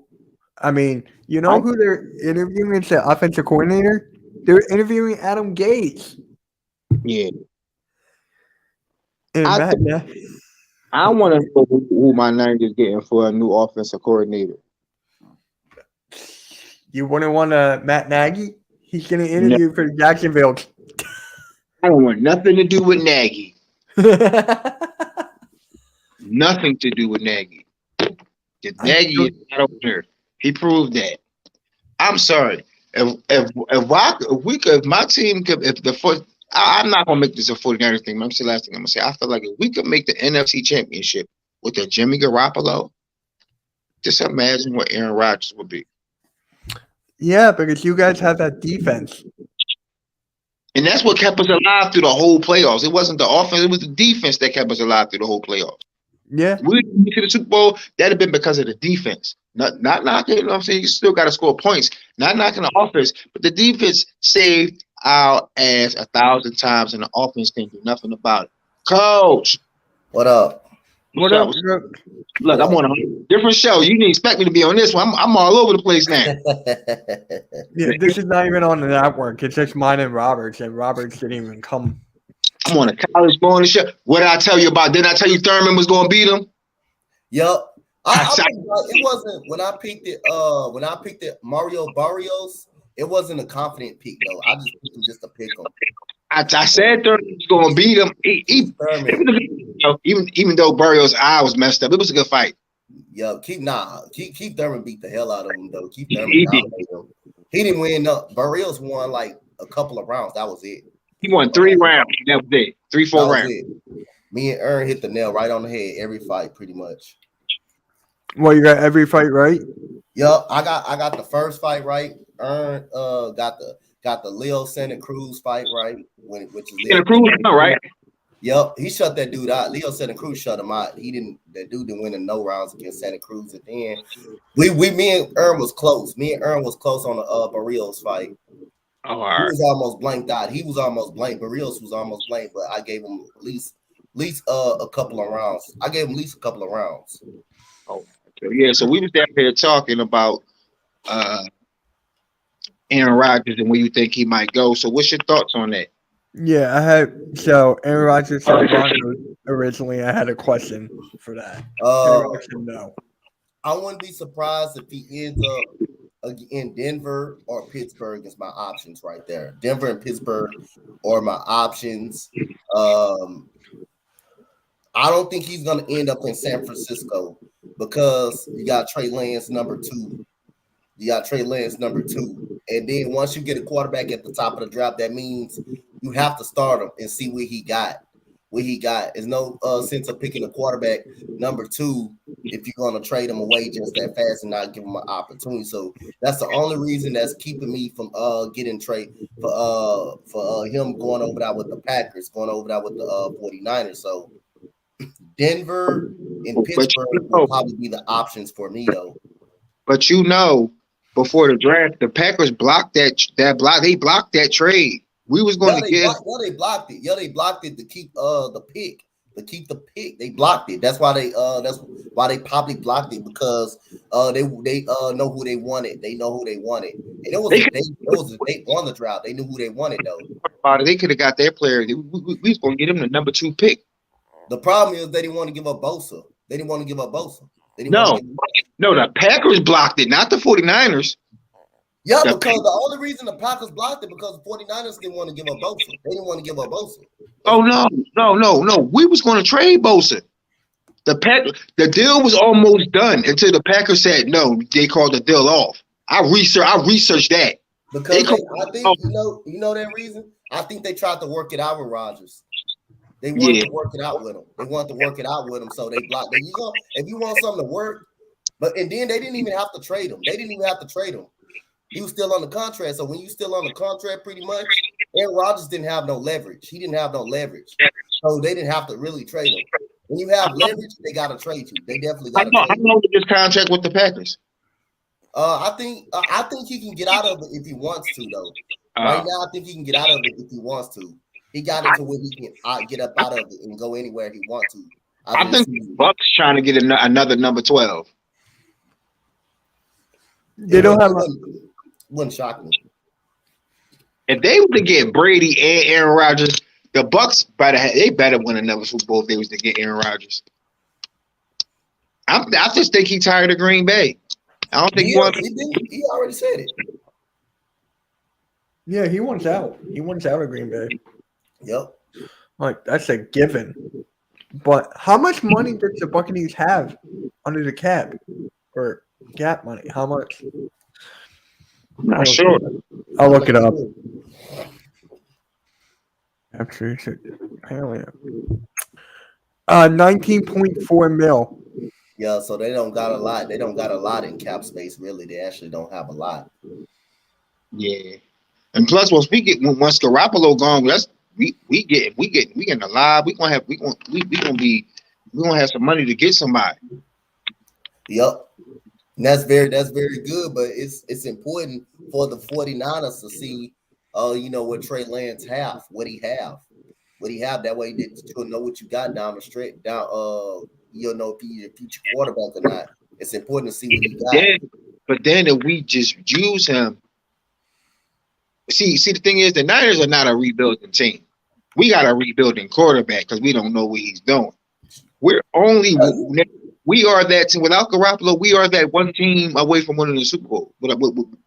I mean, you know who they're interviewing as the offensive coordinator? They're interviewing Adam Gase. Yeah. And I want to know who my Niners getting for a new offensive coordinator. You wouldn't want Matt Nagy? He's going to interview for Jacksonville. I don't want nothing to do with Nagy. Nothing to do with Nagy. Nagy is not over here. He proved that. I'm sorry. If my team could, I'm not gonna make this a 49ers thing. But I'm saying last thing I'm gonna say. I feel like if we could make the NFC Championship with a Jimmy Garoppolo, just imagine what Aaron Rodgers would be. Yeah, because you guys have that defense. And that's what kept us alive through the whole playoffs. It wasn't the offense, it was the defense that kept us alive through the whole playoffs. Yeah. We went to the Super Bowl, that'd have been because of the defense. Not knocking, you know what I'm saying? You still got to score points. Not knocking the offense, but the defense saved our ass 1,000 times, and the offense didn't do nothing about it. Coach. What up? What up? Look, I'm on a different show. You didn't expect me to be on this one. I'm all over the place now. Yeah, this is not even on the network. It's just mine and Roberts didn't even come. I'm on a college morning show. What did I tell you about? Didn't I tell you Thurman was going to beat him? Yup. It wasn't when I picked it. When I picked it, Mario Barrios. It wasn't a confident pick though. I just picked him just to pick him. I said Thurman was going to beat him. Even though Barrios' eye was messed up, it was a good fight. Yo, keep Thurman beat the hell out of him though. Keep Thurman dominate him. He didn't win up. Barrios won like a couple of rounds. That was it. He won 3 rounds. That was it. 3-4 rounds. Me and Ern hit the nail right on the head every fight, pretty much. Well, you got every fight right? Yup, I got the first fight right. Ern got the Leo Santa Cruz fight right. Which is Santa Cruz, right? Yep, he shut that dude out. Leo Santa Cruz shut him out. That dude didn't win in no rounds against Santa Cruz at the end. Me and Ern was close. Me and Ern was close on the Barrios fight. Oh, all right. He was almost blanked out. He was almost blanked. Barrios was almost blanked, but I gave him at least a couple of rounds. I gave him at least a couple of rounds. Oh, okay. Yeah. So we was down here talking about Aaron Rodgers and where you think he might go. So what's your thoughts on that? Yeah, Aaron Rodgers originally. I had a question for that. No. I wouldn't be surprised if he ends up in Denver or Pittsburgh is my options right there. Denver and Pittsburgh are my options. I don't think he's going to end up in San Francisco because you got Trey Lance number 2. And then once you get a quarterback at the top of the draft, that means you have to start him and see what he got. what he got. There's no sense of picking a quarterback number 2 if you're gonna trade him away just that fast and not give him an opportunity. So that's the only reason that's keeping me from getting trade for him going over there with the Packers, going over there with the 49ers. So Denver and Pittsburgh will probably be the options for me though. But before the draft, the Packers blocked that block. They blocked that trade. We was going to get. They blocked it. Yeah, they blocked it to keep the pick. To keep the pick, they blocked it. That's why they probably blocked it because they know who they wanted. They know who they wanted. And they won the draft. They knew who they wanted though. They could have got their player. We was going to get him the number 2 pick. The problem is they didn't want to give up Bosa. No, the Packers blocked it, not the 49ers. Yeah, because the only reason the Packers blocked it because the 49ers didn't want to give up Bosa. They didn't want to give up Bosa. Oh, no. We was going to trade Bosa. The deal was almost done until the Packers said no. They called the deal off. I researched that. Because I think you know that reason? I think they tried to work it out with Rodgers. They wanted to work it out with him. So they blocked it. If you want something to work, and then they didn't even have to trade him. He was still on the contract. So when you still on the contract, pretty much, Aaron Rodgers didn't have no leverage. He didn't have no leverage. So they didn't have to really trade him. When you have leverage, they got to trade you. They definitely got to trade you. How long is this contract with the Packers? I think he can get out of it if he wants to, though. Right now, I think he can get out of it if he wants to. He got it to where he can get up out of it and go anywhere he wants to. I think the Bucks trying to get another number 12. They don't have. Wouldn't shock me. If they were to get Brady and Aaron Rodgers, the Bucks better win another Super Bowl if they was to get Aaron Rodgers. I just think he's tired of Green Bay. I don't think he already said it. Yeah, he wants out. He wants out of Green Bay. Yep. Like, that's a given. But how much money does the Buccaneers have under the cap? Or cap money? How much? I'm not sure. I'll look it up. Actually, apparently, 19.4 mil. Yeah, so they don't got a lot. They don't got a lot in cap space, really. They actually don't have a lot. Yeah, and plus, once Garoppolo gone, we getting a lot. We gonna have some money to get somebody. Yep. And that's very good, but it's important for the 49ers to see what Trey Lance have, what he have. That way you'll know what you got down the stretch, you'll know if he's a future quarterback or not. It's important to see what he got. But then if we just use him, see the thing is the Niners are not a rebuilding team. We got a rebuilding quarterback because we don't know what he's doing. We are that team. Without Garoppolo, we are that one team away from winning the Super Bowl. But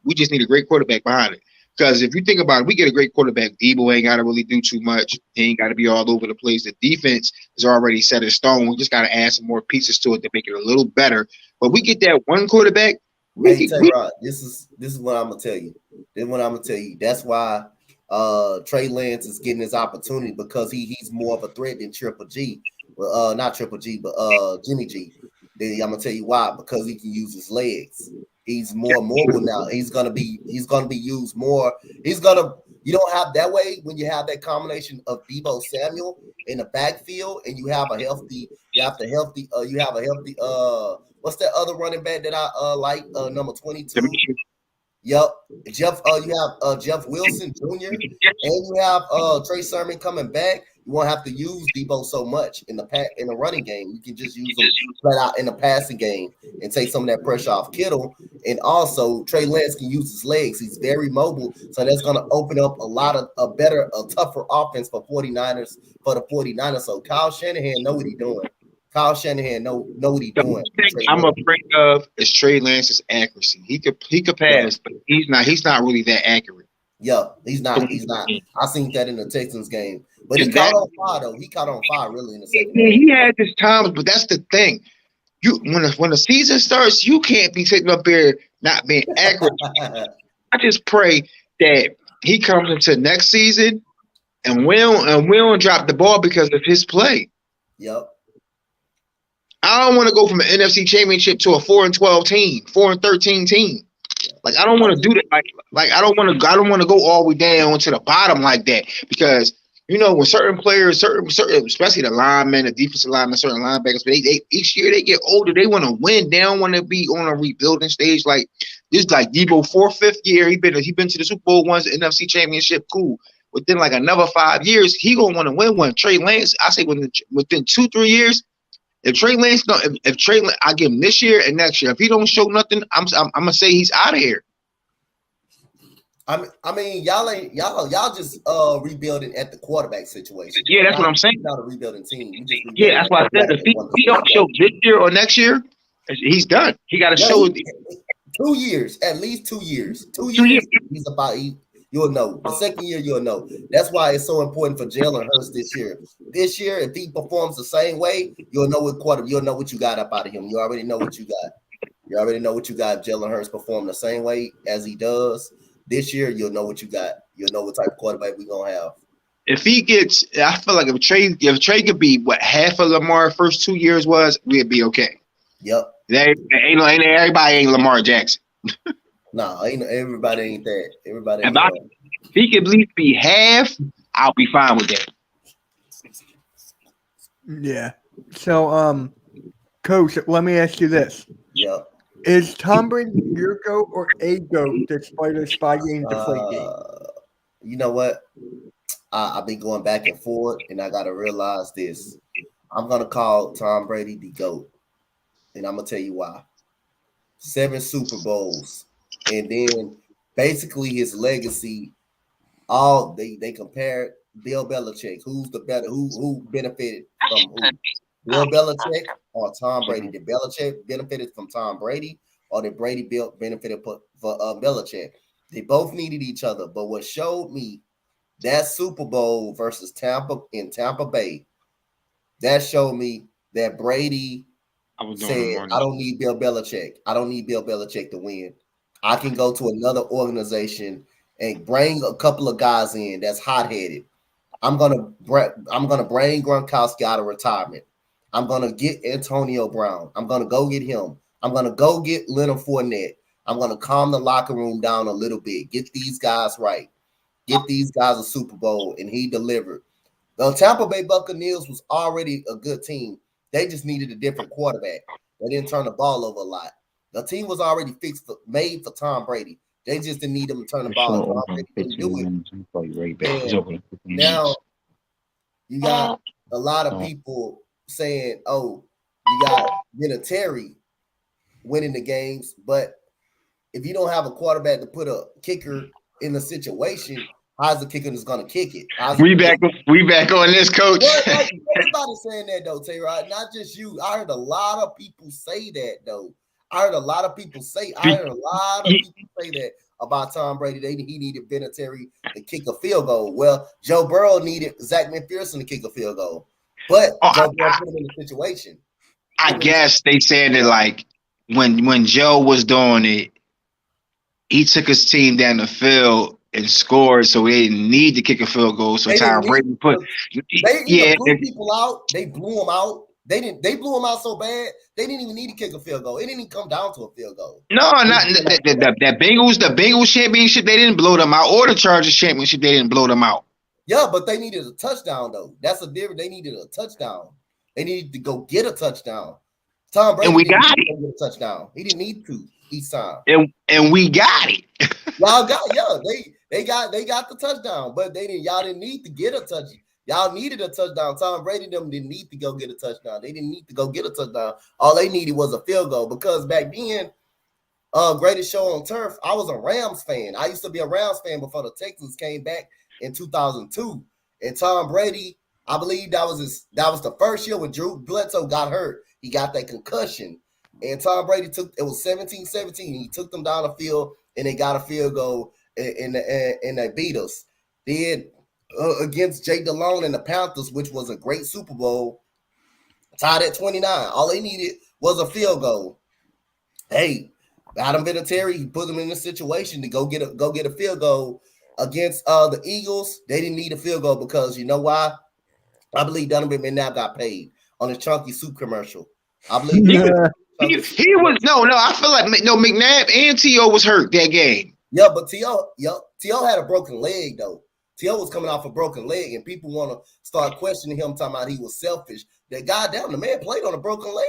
we just need a great quarterback behind it. Because if you think about it, we get a great quarterback. Debo ain't got to really do too much. He ain't got to be all over the place. The defense is already set in stone. We just got to add some more pieces to it to make it a little better. But we get that one quarterback. Hey, Tay-Rod, this is what I'm gonna tell you. That's why Trey Lance is getting his opportunity because he's more of a threat than Triple G. Well, not Triple G, but Jimmy G. I'm gonna tell you why. Because he can use his legs. He's more mobile now. He's gonna be used more. You don't have that way when you have that combination of Deebo Samuel in the backfield and you have a healthy what's that other running back that I like? Number 22. Yep. Jeff. You have Jeff Wilson Jr. and you have Trey Sermon coming back. You won't have to use Deebo so much in the running game. You can just use him flat out in the passing game and take some of that pressure off Kittle. And also, Trey Lance can use his legs. He's very mobile, so that's going to open up a tougher offense for 49ers. So Kyle Shanahan know what he's doing. Kyle Shanahan know what he's doing. I'm afraid of is Trey Lance's accuracy. He could pass, but he's not really that accurate. Yeah, he's not. I seen that in the Texans game. But he caught on fire, though. He caught on fire, really, in the second game. He had his times, but that's the thing. When the season starts, you can't be sitting up there not being accurate. I just pray that he comes into next season And we don't drop the ball because of his play. Yep. I don't want to go from an NFC Championship to a 4-12 team, 4-13 team. Like I don't want to do that. Like I don't want to go all the way down to the bottom like that because when certain players, certain especially the linemen, the defensive linemen, certain linebackers, they each year they get older. They want to win. They don't want to be on a rebuilding stage like this. Like Debo, 4th, 5th year, he been to the Super Bowl once, the NFC Championship, cool. Within like another 5 years, he gonna want to win one. Trey Lance, I say within 2-3 years. If Trey Lance I give him this year and next year. If he don't show nothing, I'm gonna say he's out of here. I mean, y'all just rebuilding at the quarterback situation. Yeah, that's what I'm saying. Not a rebuilding team. Yeah, that's why I said if he don't show this year or next year, he's done. He got to show it. 2 years, at least 2 years. 2 years. He's about. You'll know. The second year, you'll know. That's why it's so important for Jalen Hurts this year. This year, if he performs the same way, you'll know you'll know what you got up out of him. You already know what you got. You already know what you got. Jalen Hurts perform the same way as he does. This year, you'll know what you got. You'll know what type of quarterback we're gonna have. If he gets, I feel like if Trey could be what half of Lamar's first 2 years was, we'd be okay. Yep. Ain't everybody ain't Lamar Jackson. No, everybody ain't that. Everybody ain't that. If he could at least be half, I'll be fine with that. Yeah. So, Coach, let me ask you this. Yep. Is Tom Brady your GOAT or a GOAT despite his 5 game deflate game? You know what? I've been going back and forth, and I got to realize this. I'm going to call Tom Brady the GOAT, and I'm going to tell you why. 7 Super Bowls. And then basically his legacy, they compared Bill Belichick. Who's the better? Who benefited from who? Bill Belichick or Tom Brady? Did Belichick benefited from Tom Brady, or did Brady benefited for Belichick? They both needed each other. But what showed me that Super Bowl versus Tampa Bay, that showed me that Brady said, "I don't need Bill Belichick. I don't need Bill Belichick to win. I can go to another organization and bring a couple of guys in that's hot-headed. I'm gonna bring Gronkowski out of retirement. I'm gonna get Antonio Brown. I'm gonna go get him. I'm gonna go get Leonard Fournette. I'm gonna calm the locker room down a little bit. Get these guys right. Get these guys a Super Bowl," and he delivered. The Tampa Bay Buccaneers was already a good team. They just needed a different quarterback. They didn't turn the ball over a lot. The team was already made for Tom Brady. They just didn't need him to turn the ball over. Tom Brady didn't do it. Now, you got a lot of people saying, "Oh, you got Vinatieri winning the games," but if you don't have a quarterback to put a kicker in the situation, how's the kicker is going to kick it? We back on this, Coach. Everybody's saying that though, Tay-Rod. Not just you. I heard a lot of people say that though. I heard a lot of people say that about Tom Brady. He needed Vinatieri to kick a field goal. Well, Joe Burrow needed Zach McPherson to kick a field goal, but Joe Burrow put him in the situation. I guess they said that like when Joe was doing it, he took his team down the field and scored, so they didn't need to kick a field goal. So Tom Brady blew people out. They blew them out. They blew them out so bad they didn't even need to kick a field goal. It didn't even come down to a field goal. No, not the Bengals. The Bengals championship, they didn't blow them out, or the Chargers championship, they didn't blow them out. Yeah, but they needed a touchdown though. That's a different. They needed a touchdown. They needed to go get a touchdown. Tom Brady didn't need to go get a touchdown. He didn't need to each time. And we got it. Y'all got they got the touchdown, but y'all didn't need to get a touchdown. Y'all needed a touchdown. Tom Brady them didn't need to go get a touchdown. They didn't need to go get a touchdown. All they needed was a field goal because back then, greatest show on turf, I was a Rams fan. I used to be a Rams fan before the Texans came back in 2002. And Tom Brady, I believe that was the first year when Drew Bledsoe got hurt. He got that concussion. And Tom Brady it was 17-17. He took them down the field and they got a field goal and they beat us. Then against Jake Delhomme and the Panthers, which was a great Super Bowl, tied at 29. All they needed was a field goal. Hey, Adam Vinatieri, he put them in a situation to go get a field goal against the Eagles, they didn't need a field goal because you know why? I believe Donovan McNabb got paid on his chunky soup commercial. I believe he was no. I feel like McNabb and T.O. was hurt that game. Yeah, but T.O. had a broken leg though. T.O. was coming off a broken leg, and people want to start questioning him, talking about he was selfish. That goddamn, the man played on a broken leg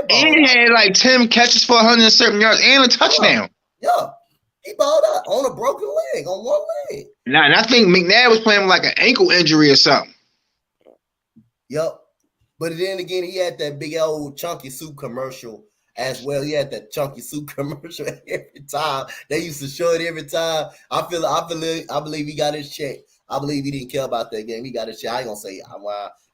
and had like 10 catches for 100 and certain yards and a touchdown. Yeah. He balled out on a broken leg, on one leg. Nah, and I think McNabb was playing with like an ankle injury or something. Yep. But then again, he had that big old chunky soup commercial as well. He had that chunky soup commercial every time. They used to show it every time. I believe he got his check. I believe he didn't care about that game. He got his check. I ain't gonna say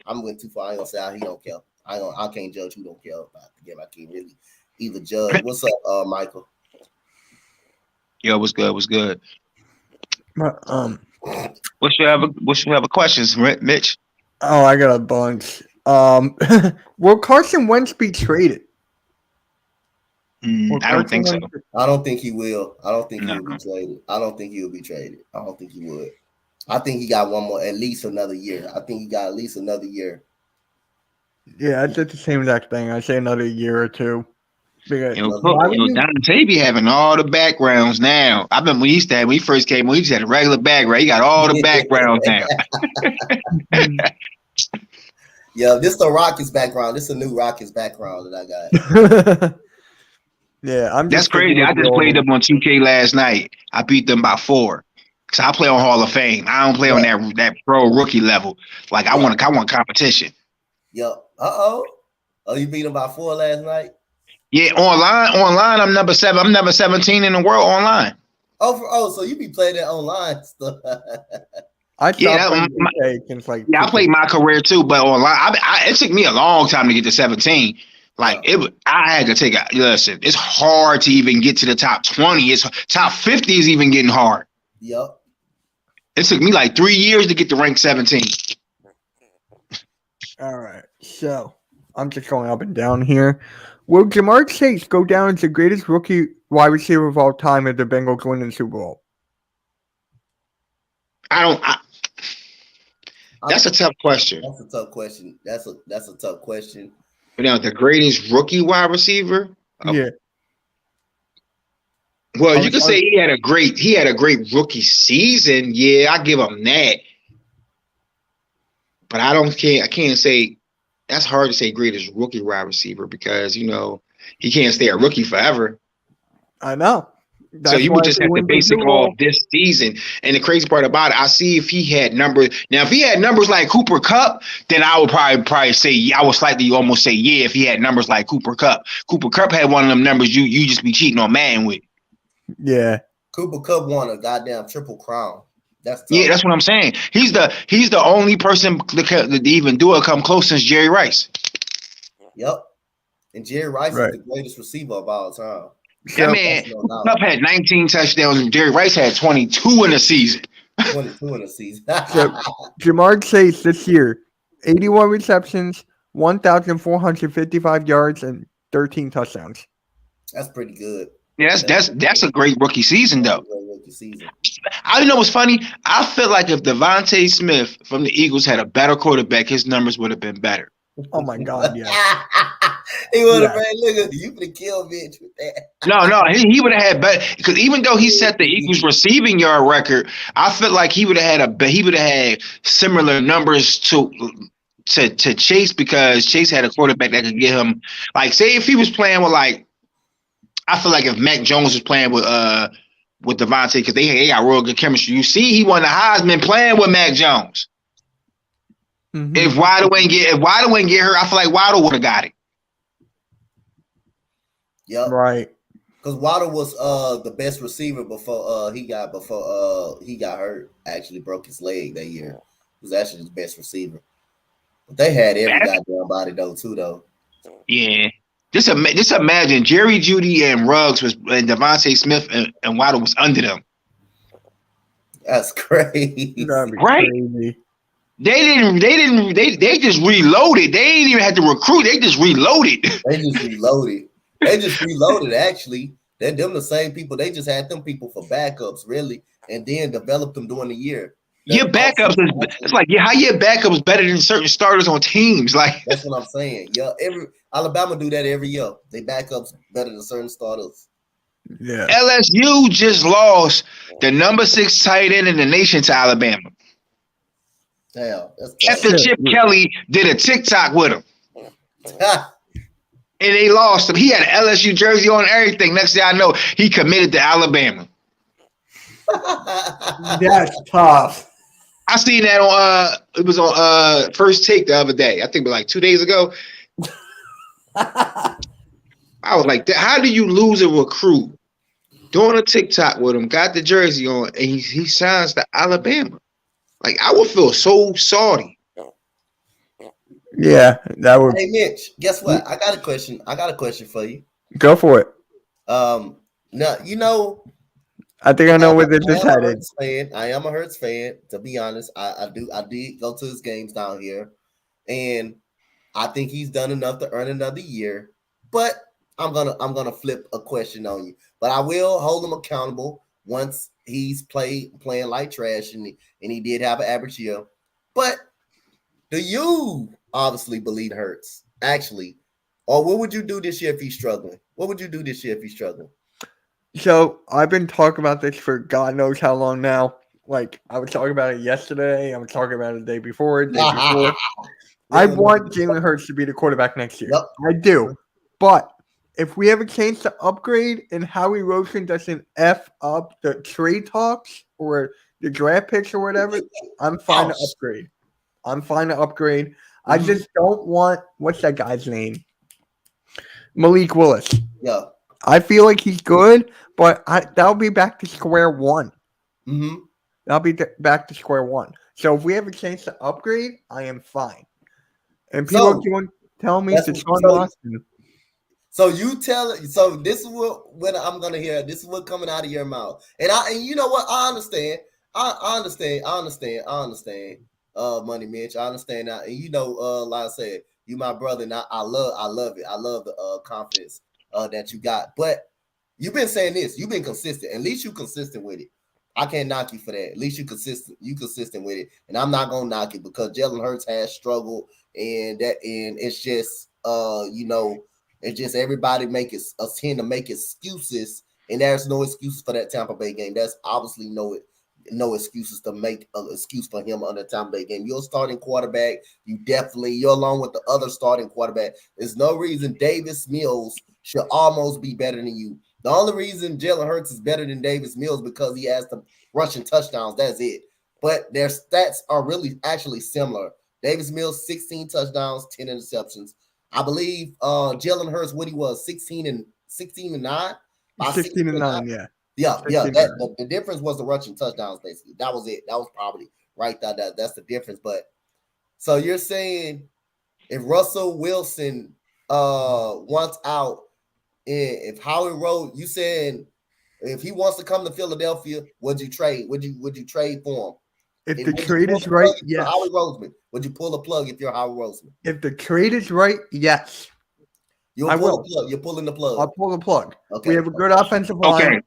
I'm going too far. I ain't gonna say how he don't care. I can't judge who don't care about the game. I can't really either judge. What's up, Michael? Yo, what's good? What's good? What's your other questions, Mitch? Oh, I got a bunch. Will Carson Wentz be traded? I don't think so. I don't think he will. I don't think he will be traded. I don't think he will be traded. I don't think he would. I think he got at least another year. I think he got at least another year. Yeah, I did the same exact thing. I say another year or two. Dante be having all the backgrounds now. I remember when he first came, he just had a regular background. He got all the backgrounds now. Yeah, this is the Rockets background. This is a new Rockets background that I got. Yeah, that's crazy. I just played them on 2K last night. I beat them by 4. Cause I play on Hall of Fame. I don't play on that pro rookie level. Like I want competition. Yep. Oh, you beat them by 4 last night? Yeah, online, I'm number 7. I'm number 17 in the world online. So you be playing that online stuff. I played my career too, but online, it took me a long time to get to 17. Like I had to take a listen. It's hard to even get to the top 20. It's top 50 is even getting hard. Yep. It took me like 3 years to get to rank 17. All right, so I'm just going up and down here. Will Jamar Chase go down as the greatest rookie wide receiver of all time if the Bengals win the Super Bowl? That's a tough question. That's a tough question. That's a tough question. But now the greatest rookie wide receiver? Yeah. Well, you could say he had a great rookie season. Yeah, I give him that. But I can't say that's hard to say greatest rookie wide receiver because he can't stay a rookie forever. I know. So you would just have to base it off this season. And the crazy part about it, I see if he had numbers. Now, if he had numbers like Cooper Kupp, then I would probably say I would slightly almost say yeah. If he had numbers like Cooper Kupp, Cooper Kupp had one of them numbers you just be cheating on man with. Yeah, Cooper Kupp won a goddamn triple crown. That's what I'm saying. He's the only person to even do it come close since Jerry Rice. Yep, and Jerry Rice is the greatest receiver of all time. That man, Kupp had 19 touchdowns, and Jerry Rice had 22 in the season. 22 in the season. So, Jamar Chase this year, 81 receptions, 1,455 yards, and 13 touchdowns. That's pretty good. Yeah, that's a great rookie season, though. Rookie season. I know what's funny. I feel like if Devontae Smith from the Eagles had a better quarterback, his numbers would have been better. Oh my God, yeah. He would have been. Look, you could have killed Mitch with that. No, he would have had better because even though he set the Eagles receiving yard record, I feel like he would have had similar numbers to Chase because Chase had a quarterback that could get him like say if he was playing with like I feel like if Mac Jones was playing with Devontae because they got real good chemistry. You see, he won the Heisman playing with Mac Jones. Mm-hmm. If Waddle didn't get hurt, I feel like Waddle would have got it. Yep. Right. Because Waddle was the best receiver before he got hurt. Actually broke his leg that year. He was actually the best receiver. But they had every goddamn body though too though. Yeah. Just imagine Jerry Jeudy and Ruggs and Devontae Smith and Waddle was under them. That's crazy. Right? Crazy. They just reloaded. They ain't even had to recruit. They just reloaded. They just reloaded actually. They're them the same people. They just had them people for backups, really, and then developed them during the year. Your backups it's like how your backups better than certain starters on teams. Like that's what I'm saying. Yeah, Alabama do that every year. They backups better than certain starters. Yeah. LSU just lost the number 6 tight end in the nation to Alabama. Damn, that's After Chip Kelly did a TikTok with him. And they lost him. He had an LSU jersey on and everything. Next thing I know, he committed to Alabama. That's tough. I seen that on it was on First Take the other day. I think it was like 2 days ago. I was like, how do you lose a recruit doing a TikTok with him, got the jersey on, and he signs to Alabama? Like, I would feel so sorry. Yeah, that would. Hey Mitch, guess what? I got a question. I got a question for you. Go for it. Now you know. I think I know where this is headed. I am a Hurts fan. To be honest, I did go to his games down here, and I think he's done enough to earn another year. But I'm gonna flip a question on you. But I will hold him accountable once he's playing like trash, and he did have an average year. But do you obviously believe Hurts actually, or what would you do this year if he's struggling? What would you do this year if he's struggling? So I've been talking about this for God knows how long now. Like I was talking about it yesterday. I was talking about it the day before. I want Jalen Hurts to be the quarterback next year. Yep. I do. But if we have a chance to upgrade and Howie Roseman doesn't F up the trade talks or the draft picks or whatever, I'm fine to upgrade. I just don't want what's that guy's name? Malik Willis. Yeah. I feel like he's good, but that'll be back to square one. Mm-hmm. That'll be back to square one. So if we have a chance to upgrade, I am fine. And people tell me to Sean Watson. So you tell it. So this is what I'm gonna hear. This is what coming out of your mouth. And you know what? I understand. I understand. Money Mitch. I understand that. And you know, like I said, you my brother, and I love it. I love the confidence that you got. But you've been saying this. You've been consistent. At least you consistent with it. I can't knock you for that. At least you consistent with it. And I'm not gonna knock it because Jalen Hurts has struggled, and it's just you know, it's just everybody tend to make excuses, and there's no excuses for that Tampa Bay game. That's obviously no excuses to make an excuse for him on the Tampa Bay game. You're starting quarterback. You're along with the other starting quarterback. There's no reason Davis Mills should almost be better than you. The only reason Jalen Hurts is better than Davis Mills because he has the rushing touchdowns. That's it. But their stats are really actually similar. Davis Mills, 16 touchdowns, 10 interceptions. I believe Jalen Hurts, what he was, 16 and 9? 16 and 9, yeah. Yeah. The difference was the rushing touchdowns, basically. That was it. That was probably right there. That's the difference. But so you're saying if Russell Wilson wants out, if Howie Rowe, you saying if he wants to come to Philadelphia, would you trade? Would you trade for him? If the trade is right, yes. Howie Roseman, would you pull a plug if you're Howie Roseman? If the trade is right, yes. I will. You're pulling the plug. I'll pull the plug. Okay. We have a good offensive line. Okay.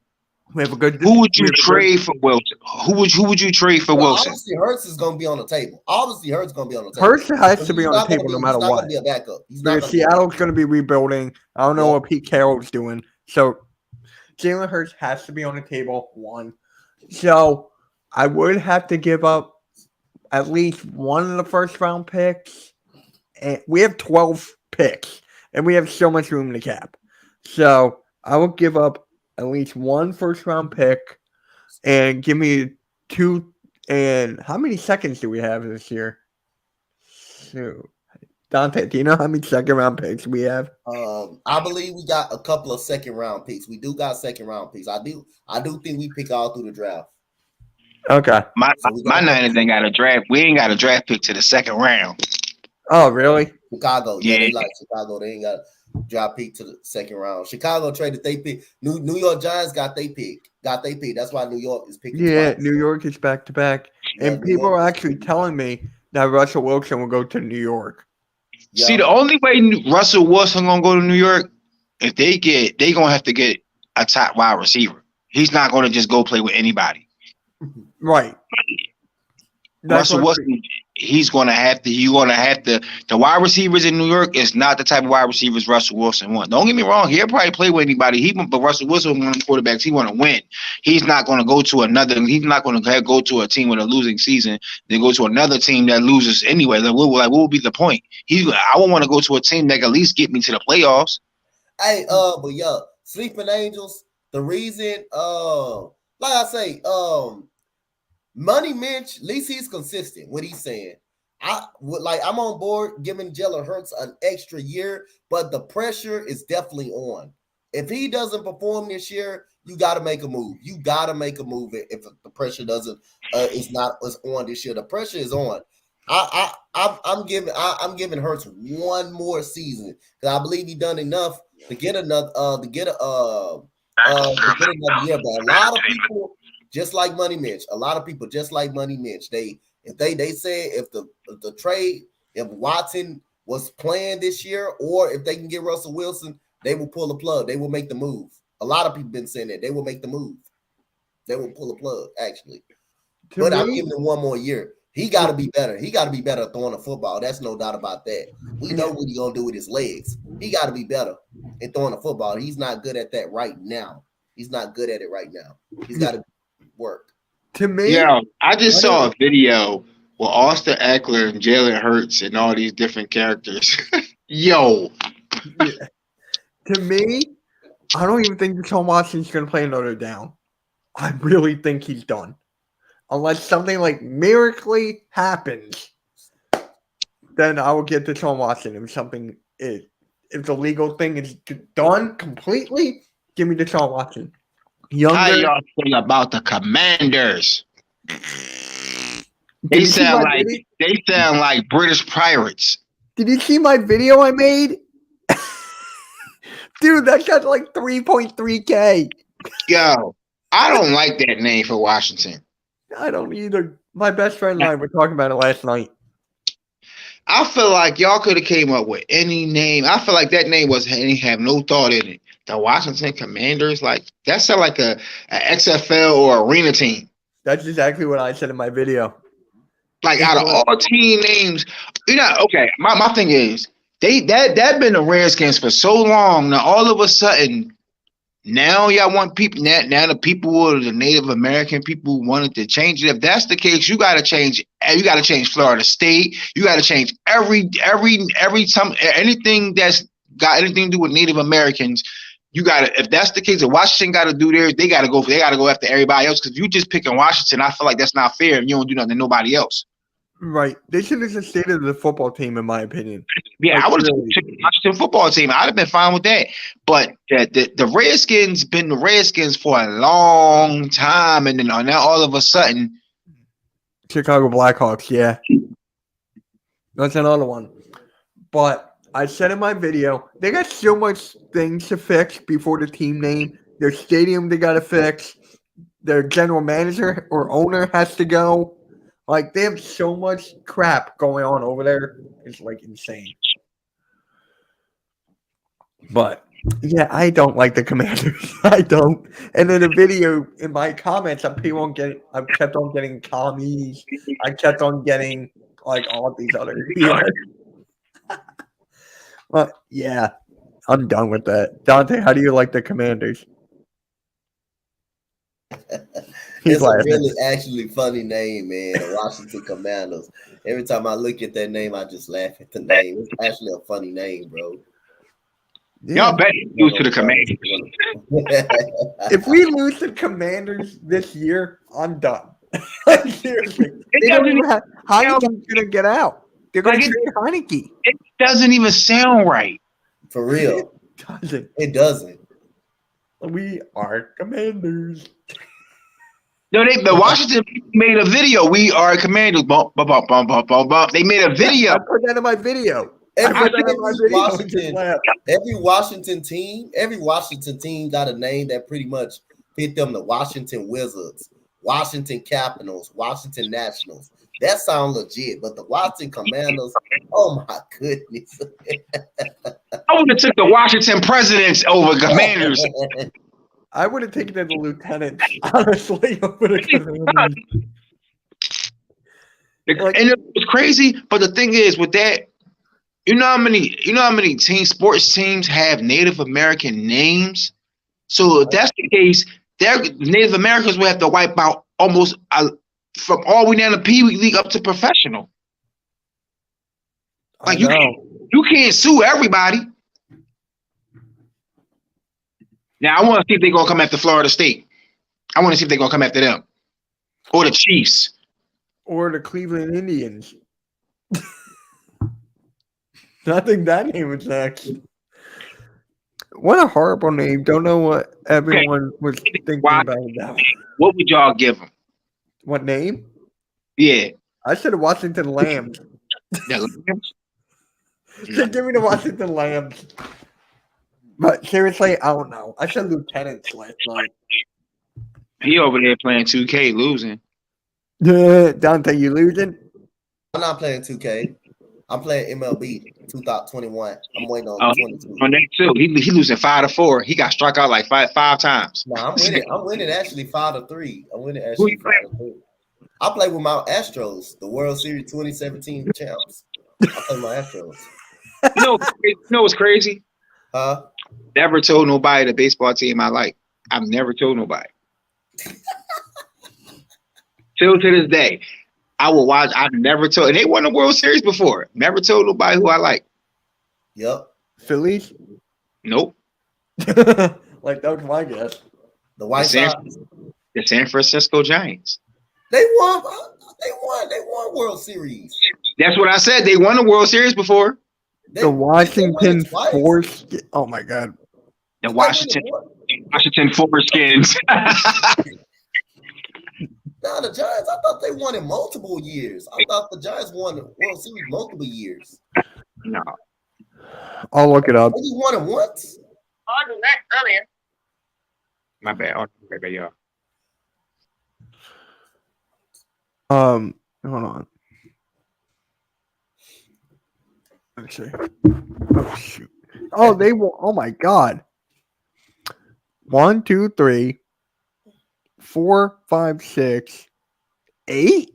We have a good. Who would you trade for Wilson? Who would you trade for Wilson? Obviously, Hurts is going to be on the table. Hurts has to be on the table no matter what. He's not going to be a backup. Because Seattle's going to be rebuilding. I don't know what Pete Carroll's doing. So Jalen Hurts has to be on the table. One. So I would have to give up at least one of the first round picks. And we have 12 picks, and we have so much room in the cap. So I will give up at least one first round pick and give me 2. And how many seconds do we have this year? So, Dante, do you know how many second round picks we have? I believe we got a couple of second round picks. We do got second round picks. I do think we pick all through the draft. Okay. My Niners ain't got a draft. We ain't got a draft pick to the second round. Oh, really? Chicago. Yeah, they like Chicago. They ain't got a draft pick to the second round. Chicago traded they pick. New York Giants got they pick. That's why New York is picking. Yeah, twice. New York is back to back. And people are actually telling me that Russell Wilson will go to New York. Yeah. See, the only way Russell Wilson gonna go to New York, if they gonna have to get a top wide receiver. He's not going to just go play with anybody. Right. Russell Wilson, he's going to have to. You're going to have to. The wide receivers in New York is not the type of wide receivers Russell Wilson wants. Don't get me wrong. He'll probably play with anybody. But Russell Wilson, one of the quarterbacks, he want to win. He's not going to go to another. He's not going to go to a team with a losing season. Then go to another team that loses anyway. What will be the point? I would want to go to a team that can at least get me to the playoffs. Hey, but yeah, Sleeping Angels. The reason, like I say, Money Mitch, at least he's consistent. What he's saying, I'm on board giving Jalen Hurts an extra year, but the pressure is definitely on. If he doesn't perform this year, you got to make a move. You got to make a move if the pressure is on this year. The pressure is on. I'm giving Hurts one more season because I believe he done enough to get another year. But a lot of people. Just like Money Mitch, a lot of people just like Money Mitch. They say if the trade, if Watson was playing this year, or if they can get Russell Wilson, they will pull the plug. They will make the move. A lot of people been saying that they will make the move. They will pull the plug actually. But I'm giving him one more year. He got to be better. He got to be better at throwing the football. That's no doubt about that. We know what he's gonna do with his legs. He got to be better at throwing the football. He's not good at that right now. He's not good at it right now. He's got to work. To me, yeah, I just saw a video with Austin Eckler and Jalen Hurts and all these different characters. Yo. Yeah. To me, I don't even think Deshaun Watson's going to play Notre Dame. I really think he's done. Unless something like miraculously happens, then I will get Deshaun Watson. If the legal thing is done completely, give me Deshaun Watson. How y'all feel about the Commanders? They sound like British pirates. Did you see my video I made? Dude, that got like 3.3K. Yo, I don't like that name for Washington. I don't either. My best friend and I were talking about it last night. I feel like y'all could have came up with any name. I feel like that name have no thought in it. The Washington Commanders, like that sound like a XFL or arena team. That's exactly what I said in my video. Like out of all team names, okay. My thing is that been the Redskins for so long. Now all of a sudden, now y'all want people. Now the people, the Native American people, wanted to change it. If that's the case, you got to change. You got to change Florida State. You got to change every time anything that's got anything to do with Native Americans. You got to, if that's the case, if Washington got to do theirs, they got to go after everybody else. Because you just picking Washington, I feel like that's not fair. And you don't do nothing to nobody else. Right. They should have just stayed the football team, in my opinion. Yeah, I would have took the Washington football team. I'd have been fine with that. But the Redskins been the Redskins for a long time, and then now all of a sudden, Chicago Blackhawks. Yeah, that's another one. But I said in my video, they got so much things to fix before the team name. Their stadium they got to fix. Their general manager or owner has to go. Like, they have so much crap going on over there. It's, like, insane. But, yeah, I don't like the Commanders. I don't. And in the video, in my comments, I kept on getting commies. I kept on getting, like, all these other videos. But, yeah, I'm done with that. Dante, how do you like the Commanders? It's a really actually funny name, man. The Washington Commanders. Every time I look at that name, I just laugh at the name. It's actually a funny name, bro. Yeah. Y'all bet lose to the Commanders. If we lose to the Commanders this year, I'm done. Seriously. Heineke's going to get out. They're going to trade Heineke. It doesn't even sound right. For real. It doesn't. We are Commanders. No, the Washington made a video. We are Commanders. Bump, bump, bump, bump, bump, bump, bump. They made a video. I put that in my video. Every Washington team got a name that pretty much fit them. The Washington Wizards, Washington Capitals, Washington Nationals. That sounds legit, but the Washington Commanders, oh my goodness. I would have took the Washington Presidents over Commanders. I would have taken it as a lieutenant, honestly. Over the commander. Like- And it's crazy, but the thing is, with that, you know how many sports teams have Native American names. So if that's the case, their Native Americans will have to wipe out almost from all the way down to Pee Wee League up to professional. Like you can't sue everybody. Now I want to see if they're gonna come after Florida State. I want to see if they're gonna come after them or the Chiefs or the Cleveland Indians. I think that name was next. What a horrible name. Don't know what everyone was thinking about that. What would y'all give them? What name? Yeah. I said the Washington Lambs. Just give me the Washington Lambs. But seriously, I don't know. I said lieutenants last night. He over there playing 2K, losing. Dante, you losing? I'm not playing 2K. I'm playing MLB 2021. I'm waiting on 22. On that too. He losing 5-4. He got struck out like five times. No, I'm winning. I'm winning actually 5-3. I'm winning actually 5-3. I play with my Astros, the World Series 2017 champs. I play my Astros. You know what's crazy? Huh? Never told nobody the baseball team I like. I've never told nobody. Till to this day. I will watch. I've never told, and they won the World Series before. Never told nobody who I like. Yep. Phillies? Nope. Like that was my guess. The White Sox. The San Francisco Giants. They won. They won World Series. That's what I said. They won the World Series before. The Washington Force. Oh my God. The Washington Foreskins. No, the Giants, I thought they won in multiple years. I thought the Giants won the World Series multiple years. No. I'll look it up. They just won it once? I did that earlier. My bad. Y'all. Hold on. Let's see. Oh shoot. Oh, they won. Oh my God. 1, 2, 3, 4, 5, 6, 8.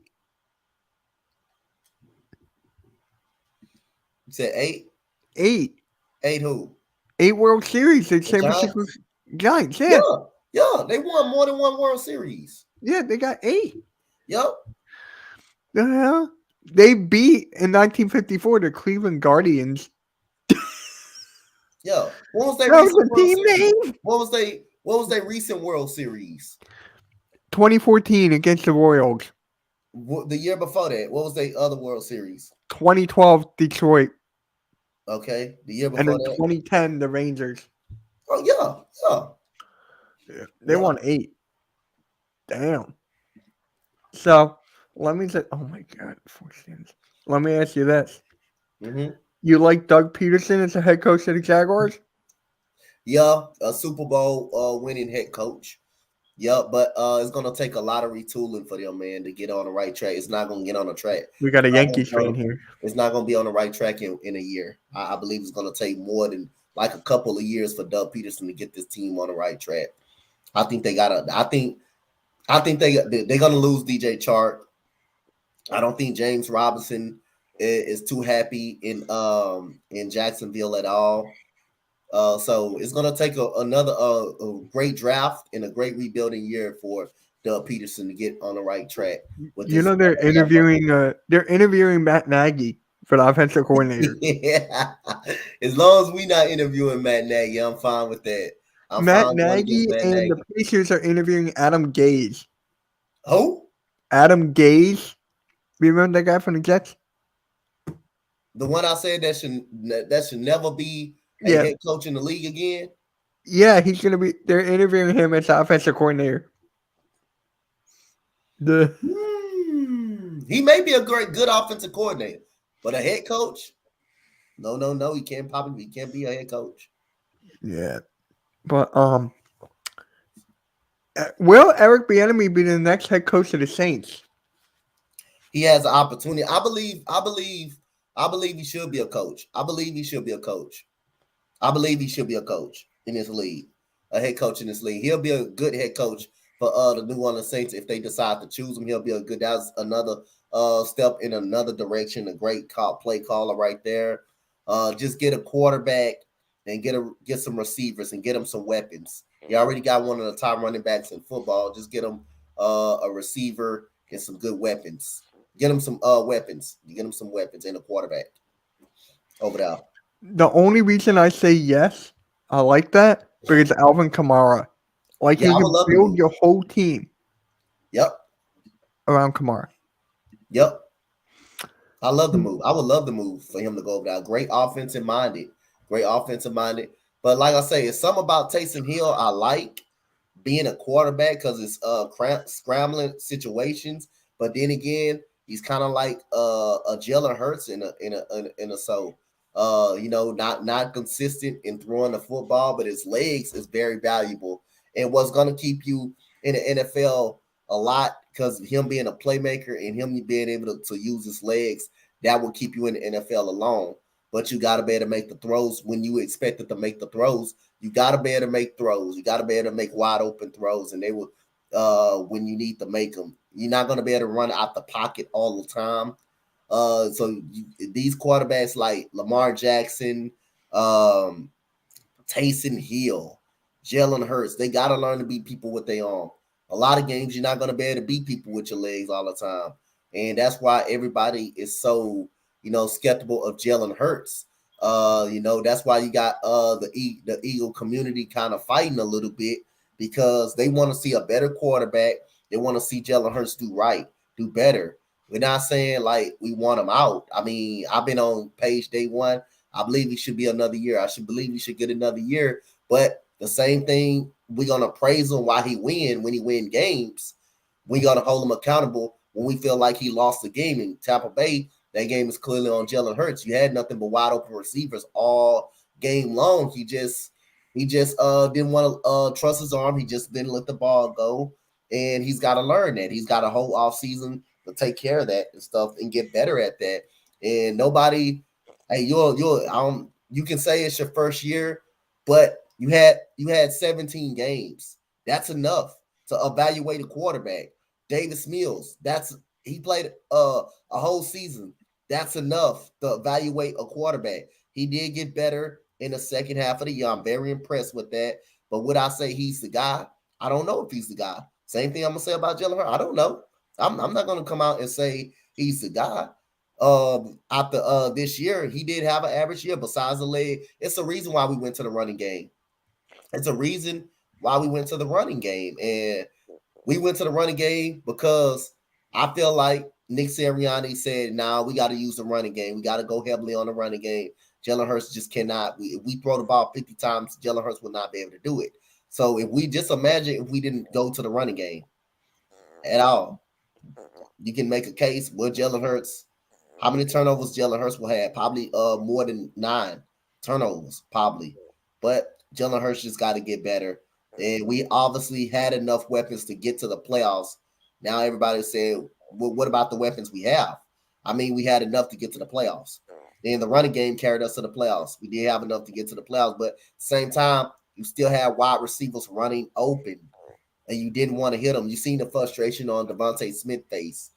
You said 8? 8. 8 who? 8 World Series. The San Francisco Giants. Yeah. Yeah, they won more than one World Series. Yeah, they got 8. Yep. The hell? They beat in 1954 the Cleveland Guardians. Yeah. What was their That was recent the World team Series? name. What was their recent World Series? 2014 against the Royals. The year before that, what was their other World Series? 2012 Detroit. Okay. The year before And then that. 2010 the Rangers. Oh yeah. They won 8. Damn. So let me say, oh my God, 4 stands. Let me ask you this. Mm-hmm. You like Doug Peterson as the head coach of the Jaguars? Yeah, a Super Bowl winning head coach. Yeah, but it's gonna take a lot of retooling for them, man, to get on the right track. It's not gonna get on the track. We got a Yankees fan here. It's not gonna be on the right track in a year. I believe it's gonna take more than like a couple of years for Doug Peterson to get this team on the right track. I think they gotta. I think they're gonna lose DJ Chark. I don't think James Robinson is too happy in Jacksonville at all. So it's gonna take another great draft and a great rebuilding year for Doug Peterson to get on the right track. They're interviewing Matt Nagy for the offensive coordinator. Yeah. As long as we're not interviewing Matt Nagy, I'm fine with that. Matt Nagy and the Pacers are interviewing Adam Gase. Who? Adam Gase. Remember that guy from the Jets? The one I said that should never be a head coach in the league again? Yeah, he's gonna be. They're interviewing him as the offensive coordinator. He may be a good offensive coordinator, but a head coach? No. He can't He can't be a head coach. Yeah, but will Eric Bieniemy be the next head coach of the Saints? He has an opportunity. I believe he should be a coach. I believe he should be a coach in this league. a head coach in this league. He'll be a good head coach for the New Orleans Saints if they decide to choose him. He'll be a good. That's another step in another direction. A great play caller right there. Just get a quarterback and get some receivers and get them some weapons. You already got one of the top running backs in football. Just get them a receiver and some good weapons. Get them some weapons. You get them some weapons and a quarterback over there. The only reason I say yes, I like that, because Alvin Kamara. Like, Yeah, you I would can love to build move. your whole team Yep. around Kamara. Yep. I love the move. I would love the move for him to go over there. Great offensive minded. Great offensive minded. But like I say, it's something about Taysom Hill I like being a quarterback because it's scrambling situations. But then again, he's kind of like a Jalen Hurts in a so not consistent in throwing the football, but his legs is very valuable. And what's gonna keep you in the NFL a lot because him being a playmaker and him being able to use his legs, that will keep you in the NFL alone. But you got to be able to make the throws when you expect it to make the throws. You got to be able to make throws. You got to be able to make wide open throws, and they will when you need to make them. You're not going to be able to run out the pocket all the time. These quarterbacks like Lamar Jackson, Taysom Hill, Jalen Hurts, they got to learn to beat people with their arm. A lot of games you're not going to be able to beat people with your legs all the time, and that's why everybody is so skeptical of Jalen Hurts. That's why you got the Eagle community kind of fighting a little bit because they want to see a better quarterback. They want to see Jalen Hurts do right, do better. We're not saying like we want him out. I mean, I've been on page day one. I believe he should be another year. I should believe he should get another year. But the same thing, we're gonna praise him while he when he win games. We're gonna hold him accountable when we feel like he lost the game in Tampa Bay. That game is clearly on Jalen Hurts. You had nothing but wide open receivers all game long. He just didn't want to trust his arm. He just didn't let the ball go. And he's got to learn that. He's got a whole offseason to take care of that and stuff and get better at that. And nobody, hey, you can say it's your first year, but you had 17 games. That's enough to evaluate a quarterback. Davis Mills, he played a whole season. That's enough to evaluate a quarterback. He did get better in the second half of the year. I'm very impressed with that. But would I say he's the guy? I don't know if he's the guy. Same thing I'm gonna say about Jalen Hurts. I don't know. I'm not gonna come out and say he's the guy. After this year, he did have an average year besides the leg. It's a reason why we went to the running game. It's a reason why we went to the running game. And we went to the running game because I feel like Nick Sirianni said, nah, we got to use the running game. We got to go heavily on the running game. Jalen Hurts just cannot. If we throw the ball 50 times, Jalen Hurts will not be able to do it. So if we just imagine if we didn't go to the running game at all, you can make a case with Jalen Hurts. How many turnovers Jalen Hurts will have? Probably more than 9 turnovers, probably. But Jalen Hurts just got to get better. And we obviously had enough weapons to get to the playoffs. Now everybody's saying, well, what about the weapons we have? I mean, we had enough to get to the playoffs. Then the running game carried us to the playoffs. We did have enough to get to the playoffs, but at the same time, you still had wide receivers running open, and you didn't want to hit them. You seen the frustration on Devontae Smith's face.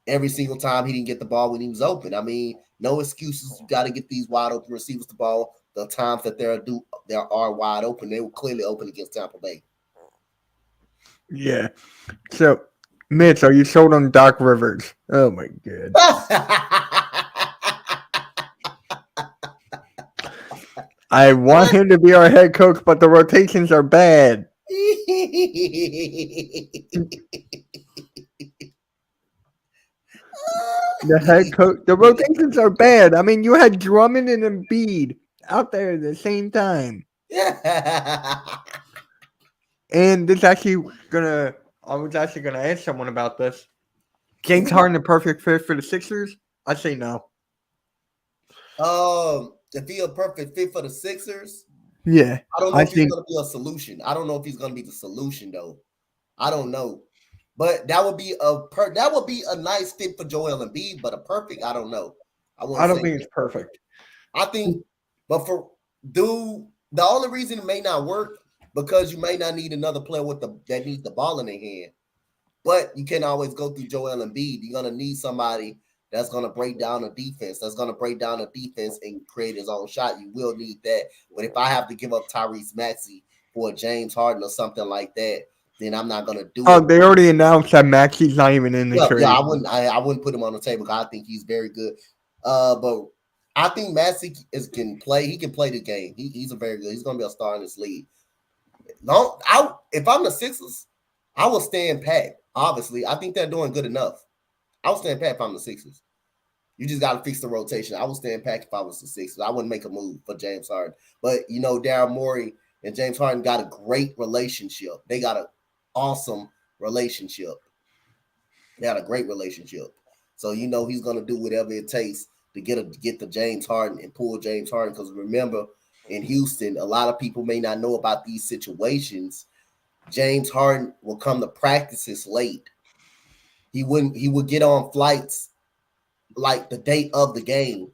Every single time he didn't get the ball when he was open. I mean, no excuses. You got to get these wide open receivers the ball. The times that there are wide open, they were clearly open against Tampa Bay. Yeah. So, Mitch, are you sold on Doc Rivers? Oh my god. I want him to be our head coach, but the rotations are bad. The rotations are bad. I mean, you had Drummond and Embiid out there at the same time. And this actually I was actually gonna ask someone about this. James Harden the perfect fit for the Sixers? I say no. If he a perfect fit for the Sixers, Yeah. I don't know if he's gonna be a solution. I don't know if he's gonna be the solution though. I don't know. But that would be a nice fit for Joel Embiid, but a perfect, I don't know. I don't think it's perfect. I think, but the only reason it may not work because you may not need another player that needs the ball in their hand. But you can't always go through Joel Embiid. You're gonna need somebody that's gonna break down a defense. That's gonna break down a defense and create his own shot. You will need that. But if I have to give up Tyrese Maxey for James Harden or something like that, then I'm not gonna do it. They already announced that Maxey's not even in the trade. Yeah, I wouldn't put him on the table because I think he's very good. But I think Maxey can play. He can play the game. He's a very good. He's gonna be a star in this league. No, if I'm the Sixers, I will stand pat. Obviously, I think they're doing good enough. I will stand pat if I'm the Sixers. You just got to fix the rotation. I would stand pat if I was the Sixers. I wouldn't make a move for James Harden. But, Daryl Morey and James Harden got a great relationship. They got an awesome relationship. They had a great relationship. So, he's going to do whatever it takes to get the James Harden and pull James Harden. Because remember, in Houston, a lot of people may not know about these situations. James Harden will come to practices late. He would get on flights like the day of the game.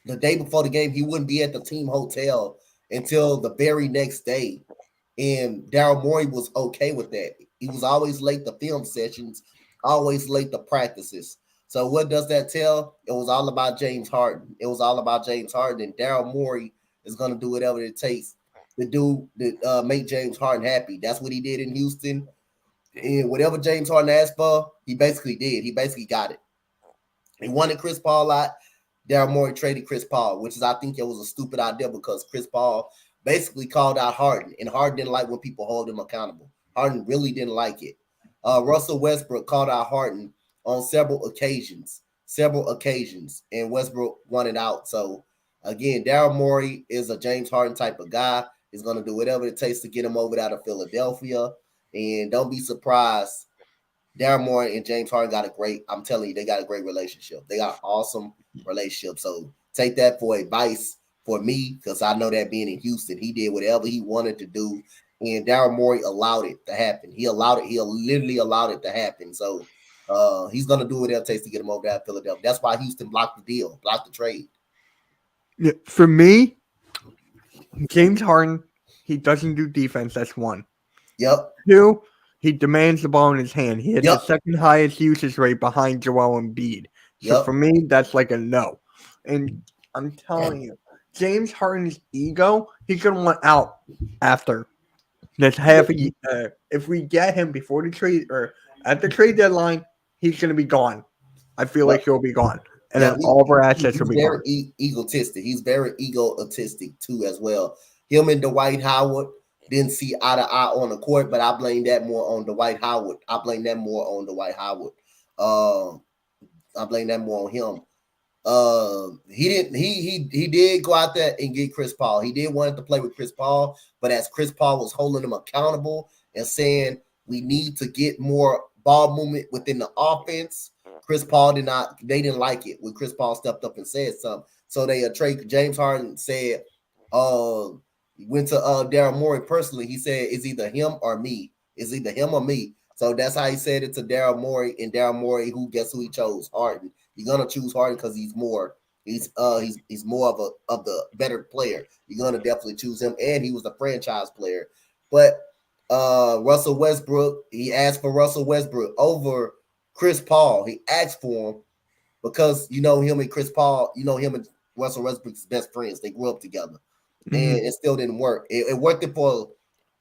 The day before the game, he wouldn't be at the team hotel until the very next day. And Daryl Morey was okay with that. He was always late to film sessions, always late to practices. So what does that tell? It was all about James Harden. It was all about James Harden. And Daryl Morey is going to do whatever it takes to make James Harden happy. That's what he did in Houston. And whatever James Harden asked for, he basically did. He basically got it. He wanted Chris Paul out. Daryl Morey traded Chris Paul, which is, I think, it was a stupid idea because Chris Paul basically called out Harden, and Harden didn't like when people hold him accountable. Harden really didn't like it. Russell Westbrook called out Harden on several occasions, and Westbrook wanted out. So, again, Daryl Morey is a James Harden type of guy. He's going to do whatever it takes to get him over out of Philadelphia. And don't be surprised. Daryl Morey and James Harden I'm telling you, they got a great relationship. They got an awesome relationship. So take that for advice for me, because I know that being in Houston, he did whatever he wanted to do. And Daryl Morey allowed it to happen. He literally allowed it to happen. So he's going to do whatever it takes to get him over there at Philadelphia. That's why Houston blocked the deal, blocked the trade. Yeah, for me, James Harden, he doesn't do defense. That's one. Yep. Two, he demands the ball in his hand. He had the second highest usage rate behind Joel Embiid. So for me, that's like a no. And I'm telling you, James Harden's ego, he's going to want out after this half a year. If we get him before the trade or at the trade deadline, he's going to be gone. I feel like he'll be gone. And then all of our assets will be gone. He's very egotistic. He's very egotistic too as well. Him and Dwight Howard didn't see eye to eye on the court, but I blame that more on Dwight Howard. I blame that more on him. He did go out there and get Chris Paul. He did want to play with Chris Paul, but as Chris Paul was holding him accountable and saying we need to get more ball movement within the offense, Chris Paul they didn't like it when Chris Paul stepped up and said something. So they trade. James Harden said, went to Daryl Morey personally. He said, it's either him or me. It's either him or me. So that's how he said it to Daryl Morey. And Daryl Morey, guess who he chose? Harden. You're gonna choose Harden because he's more of the better player. You're gonna definitely choose him, and he was a franchise player. But Russell Westbrook, he asked for Russell Westbrook over Chris Paul. He asked for him because him and Chris Paul, him and Russell Westbrook's best friends. They grew up together. And it still didn't work. It worked until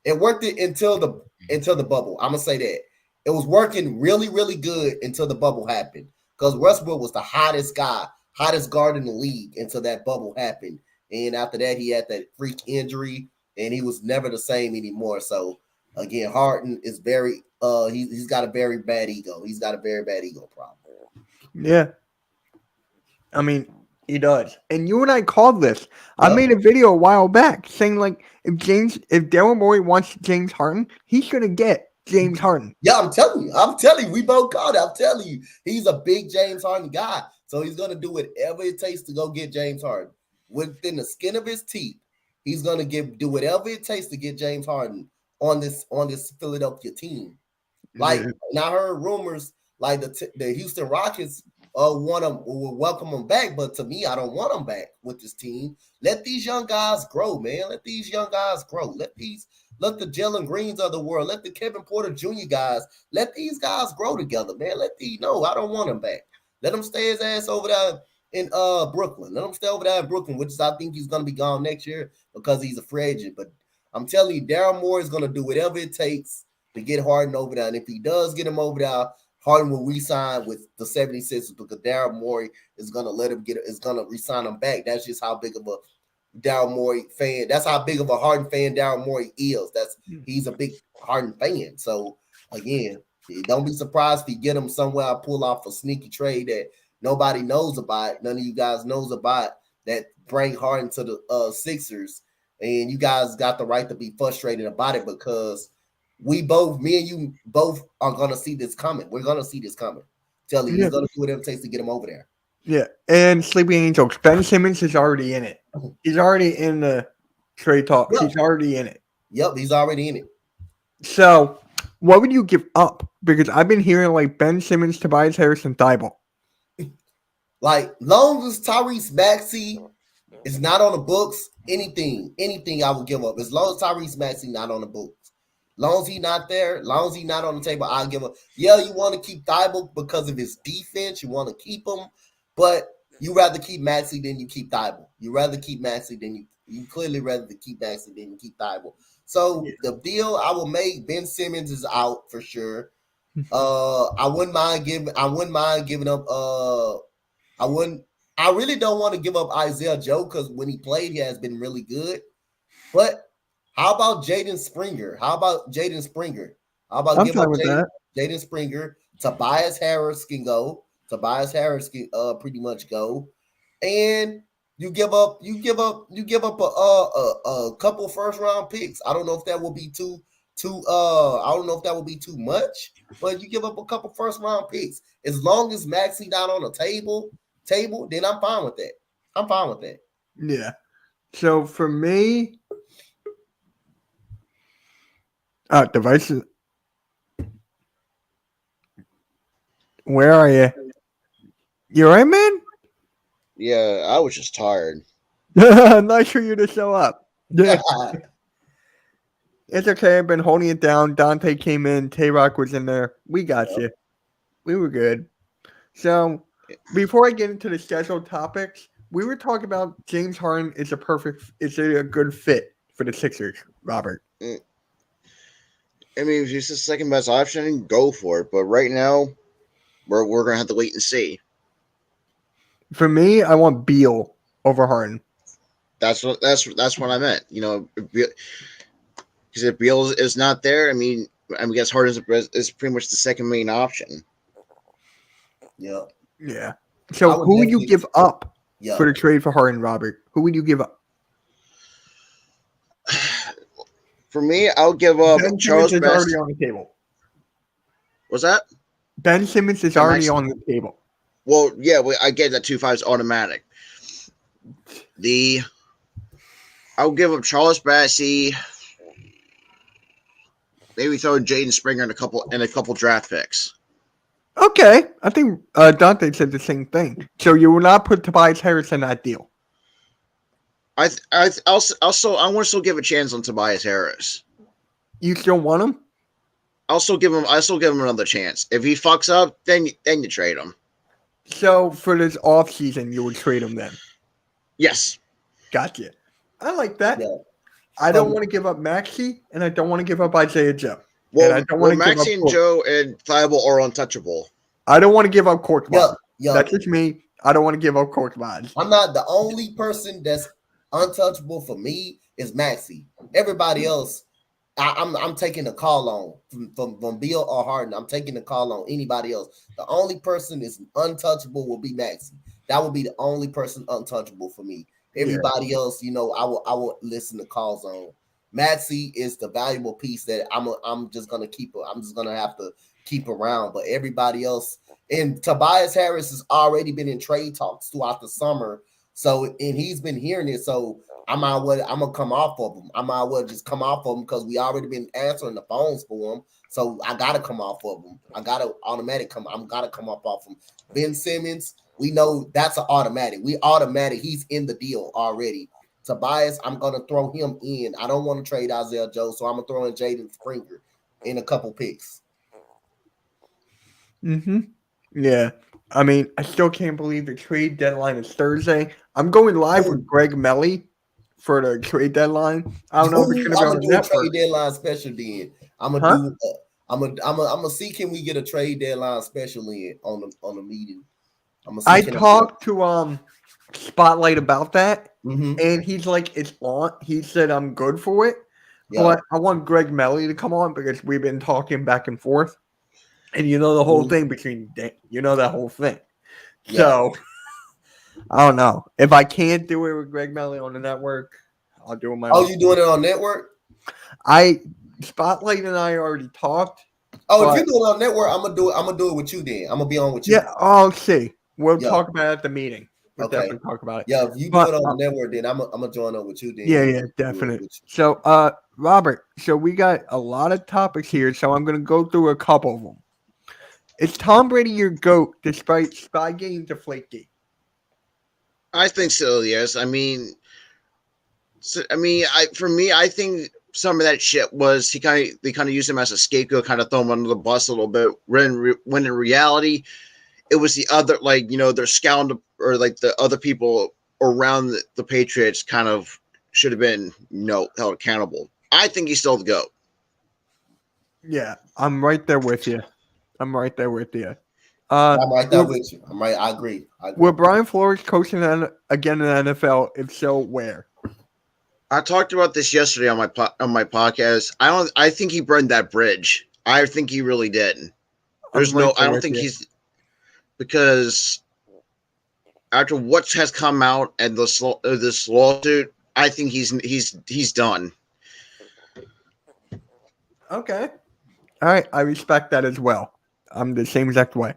the bubble. I'm gonna say that it was working really, really good until the bubble happened. Because Westbrook was the hottest guard in the league until that bubble happened. And after that, he had that freak injury, and he was never the same anymore. So again, Harden is very he's got a very bad ego. He's got a very bad ego problem. Yeah, I mean, he does. And you and I called this. Yep. I made a video a while back saying, like, if Daryl Morey wants James Harden, he's going to get James Harden. Yeah, I'm telling you. We both called it. I'm telling you. He's a big James Harden guy. So he's going to do whatever it takes to go get James Harden. Within the skin of his teeth, he's going to do whatever it takes to get James Harden on this Philadelphia team. Like, and I heard rumors like the Houston Rockets will welcome him back, but to me, I don't want him back with this team. Let these young guys grow, man. Let these young guys grow. Let these Let the Jalen Greens of the world, let the Kevin Porter Jr. guys, let these guys grow together, man. Let these know I don't want him back. Let him stay his ass over there in Brooklyn. Let him stay over there in Brooklyn, which is I think he's gonna be gone next year because he's a free agent. But I'm telling you, Daryl Morey is gonna do whatever it takes to get Harden over there. And if he does get him over there, Harden will re-sign with the 76ers because Daryl Morey is gonna re-sign him back. That's just how big of a Daryl Morey fan. That's how big of a Harden fan Daryl Morey is. He's a big Harden fan. So again, don't be surprised if you get him somewhere, pull off a sneaky trade that nobody knows about. None of you guys knows about that. Bring Harden to the Sixers, and you guys got the right to be frustrated about it because me and you both are gonna see this coming. We're gonna see this coming. Tell you, he's gonna do whatever it takes to get him over there. Yeah, and Sleeping Angels. Ben Simmons is already in it. He's already in the trade talk. Yep. He's already in it. Yep, he's already in it. So, what would you give up? Because I've been hearing like Ben Simmons, Tobias Harris, and Thibault. Like, long as Tyrese Maxey is not on the books, anything I would give up. As long as Tyrese Maxey not on the books. Long as he's not there, long as he's not on the table, I'll give up. Yeah, you want to keep Thibault because of his defense. You want to keep him, but you rather keep Maxey than you keep Thibault. You rather keep Maxey than you clearly rather keep Maxey than you keep Thibault. So the deal I will make, Ben Simmons is out for sure. I wouldn't mind giving up I really don't want to give up Isaiah Joe because when he played, he has been really good. But how about Jaden Springer? How about Jaden Springer? How about give up Jaden Springer? Tobias Harris can go. Tobias Harris can pretty much go. And you give up a couple first round picks. I don't know if that will be too much, but you give up a couple first round picks. As long as Maxey not on the table, then I'm fine with that. I'm fine with that. Yeah. So for me, devices. Where are you? You all right, man? Yeah, I was just tired. Nice for you to show up. Yeah. It's okay. I've been holding it down. Dante came in. Tay-Rock was in there. We got you. We were good. So before I get into the scheduled topics, we were talking about James Harden is a good fit for the Sixers, Robert. I mean, if he's the second best option, go for it. But right now, we're gonna have to wait and see. For me, I want Beal over Harden. That's what I meant. You know, because if Beal is not there, I guess Harden is pretty much the second main option. Yeah. Yeah. So who would you give up for the trade for Harden, Robert? Who would you give up? For me, I'll give up Ben Charles Simmons is Best. already on the table. What's that? Ben Simmons is already on the table. Well, yeah, I get that 2.5 is automatic. I'll give up Charles Bassey. Maybe throw Jaden Springer in a couple draft picks. Okay, I think Dante said the same thing. So you will not put Tobias Harris in that deal. I want to still give a chance on Tobias Harris. You still want him? I'll still give him another chance. If he fucks up, then you trade him. So for this offseason, you would trade him then? Yes. Gotcha. I like that. Yeah. I don't want to give up Maxey, and I don't want to give up Isaiah Joe. Well, Maxey and Joe and Thibault are untouchable. I don't want to give up Korkmaz. Yeah. That's just me. I don't want to give up Korkmaz. I'm not the only person that's untouchable for me is Maxey. Everybody else, I'm taking a call on from Beal or Harden. I'm taking a call on anybody else. The only person is untouchable will be Maxey. That will be the only person untouchable for me. Everybody else, I will listen to calls on. Maxey is the valuable piece that I'm just gonna keep. I'm just gonna have to keep around. But everybody else, and Tobias Harris has already been in trade talks throughout the summer. So, and he's been hearing it. So I'm gonna come off of him. I might well just come off of him because we already been answering the phones for him. So I gotta come off of him. I gotta I'm gotta come off him. Ben Simmons, we know that's an automatic. He's in the deal already. Tobias, I'm gonna throw him in. I don't want to trade Isaiah Joe, so I'm gonna throw in Jaden Springer in a couple picks. Mm-hmm. Yeah. I mean, I still can't believe the trade deadline is Thursday. I'm going live with Greg Melly for the trade deadline. I don't know if it's Ooh, going to be I'm on gonna the do a network. trade deadline special then. I'm gonna Huh? do. I'm gonna see can we get a trade deadline special in on the meeting. I'm gonna see I can talked to Spotlight about that, Mm-hmm. and he's like, it's on. He said I'm good for it, Yeah. but I want Greg Melly to come on because we've been talking back and forth, and you know the whole Mhm. thing between you know that whole thing. Yeah. So I don't know if I can't do it with Greg Melly on the network. I'll do it my Oh, own. you doing it on network? Spotlight and I already talked. Oh, if But you do it on network, I'm gonna do it. I'm gonna do it with you then. I'm gonna be on with you. yeah, I'll see. We'll Yeah. talk about it at the meeting. We'll Okay. definitely talk about it. Yeah, if you do But, it on the network, then I'm gonna join up with you then. yeah, and do it definitely. with you. So, Robert, so we got a lot of topics here, so I'm going to go through a couple of them. Is Tom Brady your GOAT despite Spygate and Deflategate? I think so. Yes. I mean, for me, I think some of that shit was they kind of used him as a scapegoat, kind of throw him under the bus a little bit. When in reality, it was the other, like, they're scoundrel, or like the other people around the Patriots kind of should have been held accountable. I think he's still the GOAT. Yeah, I'm right there with you. I'm right there with you. I'm right there with you. I'm right. I agree. Will Brian Flores coaching again in the NFL? If so, where? I talked about this yesterday on my podcast. I think he burned that bridge. I think he really did. I don't think he's, because after what has come out and this lawsuit, I think he's done. Okay. All right. I respect that as well. I'm the same exact way.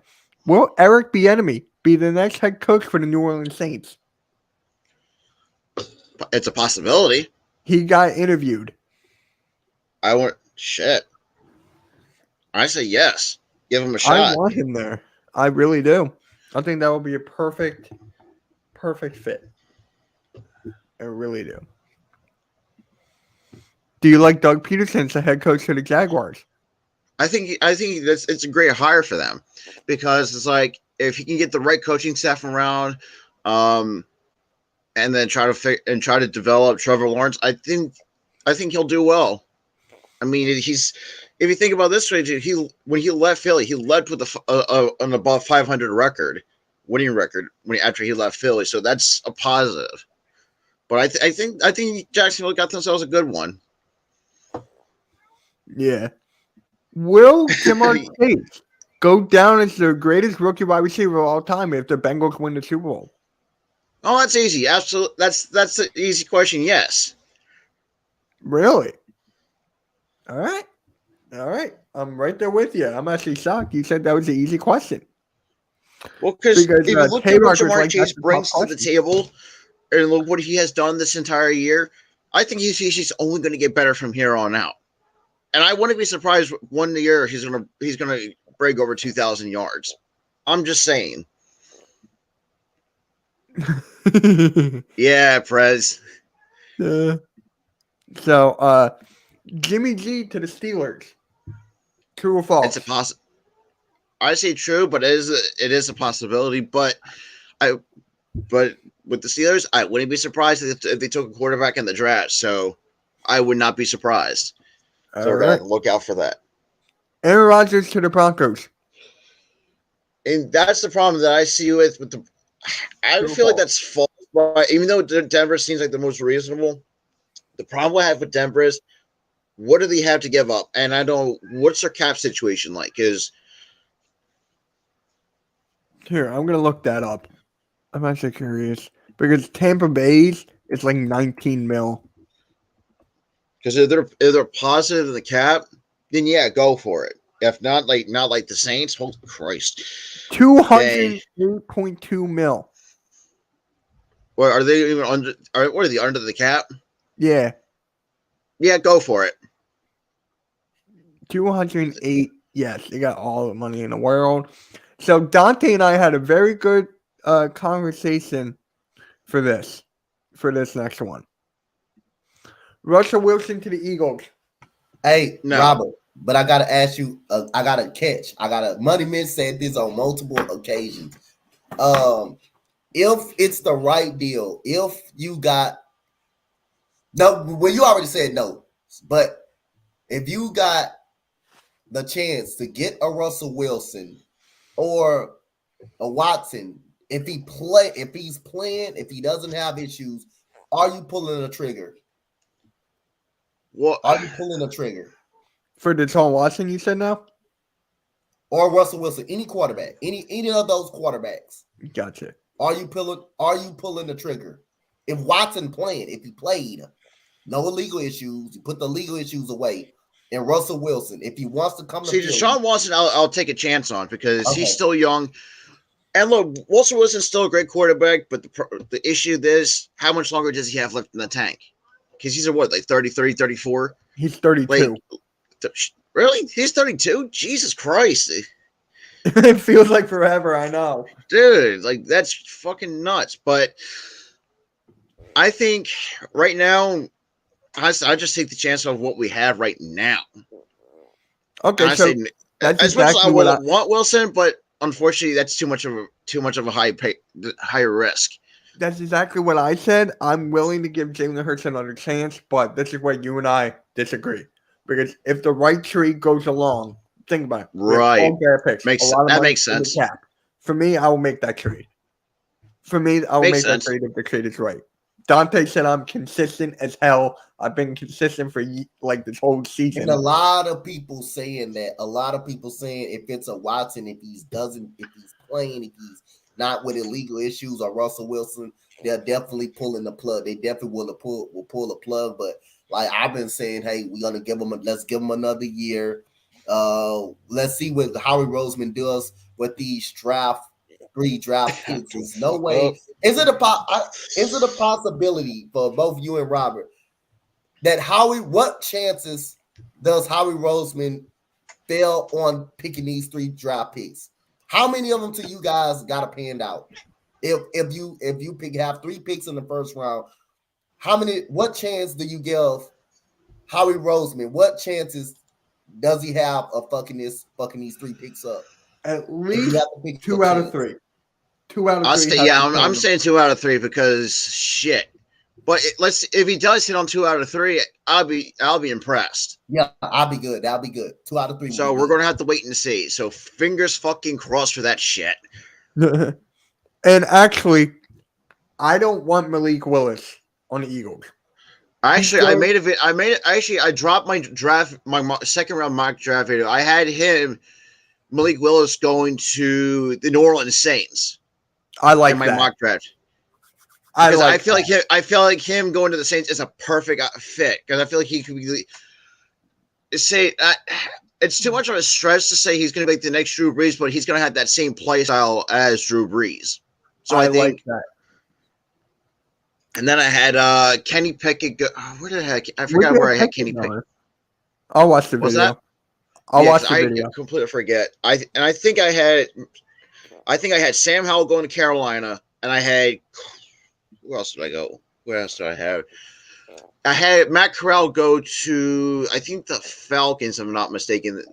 Will Eric Bieniemy be the next head coach for the New Orleans Saints? It's a possibility. He got interviewed. Shit. I say yes. Give him a shot. I want him there. I really do. I think that would be a perfect fit. I really do. Do you like Doug Peterson as the head coach for the Jaguars? I think it's a great hire for them, because it's like, if he can get the right coaching staff around, and then try to develop Trevor Lawrence, I think he'll do well. I mean, if you think about it this way, when he left Philly, he left with an above 500 winning record after he left Philly, so that's a positive. But I think Jacksonville got themselves a good one. Yeah. Will Jamar Chase go down as the greatest rookie wide receiver of all time if the Bengals win the Super Bowl? Oh, that's easy. Absolutely, that's an easy question. Yes. Really? All right. I'm right there with you. I'm actually shocked. You said that was an easy question. Well, because if you look at what Jamar Chase brings to the table, and look what he has done this entire year, I think he's only going to get better from here on out. And I wouldn't be surprised one year he's gonna break over 2,000 yards. I'm just saying. Yeah, Prez. So, Jimmy G to the Steelers. True or false? It's I say true, but it is a possibility. But with the Steelers, I wouldn't be surprised if they took a quarterback in the draft. So I would not be surprised. So we're gonna look out for that. Aaron Rodgers to the Broncos. And that's the problem that I see with the. I feel like that's false. But even though Denver seems like the most reasonable, the problem I have with Denver is, what do they have to give up? And I don't. What's their cap situation like? Because here, I'm gonna look that up. I'm actually curious because Tampa Bay's is like 19 mil. Because if they're positive in the cap, then yeah, go for it. If not like the Saints, holy Christ, 208.2 mil. Well, are they even under? What are they under the cap? Yeah, go for it. 208. Yes, they got all the money in the world. So Dante and I had a very good conversation for this next one. Russell Wilson to the Eagles. Hey, No. Robert, but I gotta ask you. I gotta catch. Money Man said this on multiple occasions. If it's the right deal, if you got no, well, you already said no, but if you got the chance to get a Russell Wilson or a Watson, if he's playing, if he doesn't have issues, are you pulling the trigger? Well, Are you pulling the trigger? For Deshaun Watson, you said now? Or Russell Wilson, any quarterback, any of those quarterbacks. Gotcha. Are you pulling the trigger? If Watson playing, if he played, no illegal issues, you put the legal issues away. And Russell Wilson, if he wants to come to see, Philly, Deshaun Watson, I'll take a chance on because Okay. he's still young. And look, Russell Wilson's still a great quarterback, but the issue is how much longer does he have left in the tank? Because he's like 33, 34? He's 32. Really? He's 32? Jesus Christ. It feels like forever, I know. Dude, like that's fucking nuts. But I think right now, I just take the chance of what we have right now. Okay, so that's as much as I exactly what I want Wilson, but unfortunately, that's too much of a higher risk. That's exactly what I said. I'm willing to give Jalen Hurts another chance, but this is where you and I disagree. Because if the right tree goes along, think about it. Right. Picks, That makes sense. For me, I will make that trade. For me, I will make that trade if the trade is right. Dante said I'm consistent as hell. I've been consistent for like this whole season. And a lot of people saying that. A lot of people saying if it's a Watson, if he's playing, if he's not with illegal issues, or Russell Wilson, they're definitely pulling the plug. They definitely will pull the plug. But like I've been saying, hey, we're gonna let's give him another year. Let's see what Howie Roseman does with these three draft picks. There's no way. Is it a possibility for both you and Robert that what chances does Howie Roseman fail on picking these three draft picks? How many of them to you guys got to panned out? If you have three picks in the first round, what chance do you give Howie Roseman? What chances does he have of fucking these three picks up? At least 2 out of 3. 2 out of 3. I'm saying 2 out of 3 because shit. But if he does hit on 2 out of 3, I'll be impressed. Yeah, I'll be good. That'll be good. 2 out of 3. So we're gonna have to wait and see. So fingers fucking crossed for that shit. And actually, I don't want Malik Willis on the Eagles. Actually, I dropped my second round mock draft video. I had Malik Willis going to the New Orleans Saints. I like my that. mock draft. I feel like him going to the Saints is a perfect fit because I feel like he could be. It's too much of a stretch to say he's going to be like the next Drew Brees, but he's going to have that same play style as Drew Brees. So I think like that. And then I had Kenny Pickett. Where did I forgot where I had Kenny Pickett. I'll watch the video. I'll watch the video. I completely forget. I think I had Sam Howell going to Carolina, and I had where else did I go? Where else did I have? I had Matt Corral go to I think the Falcons, if I'm not mistaken.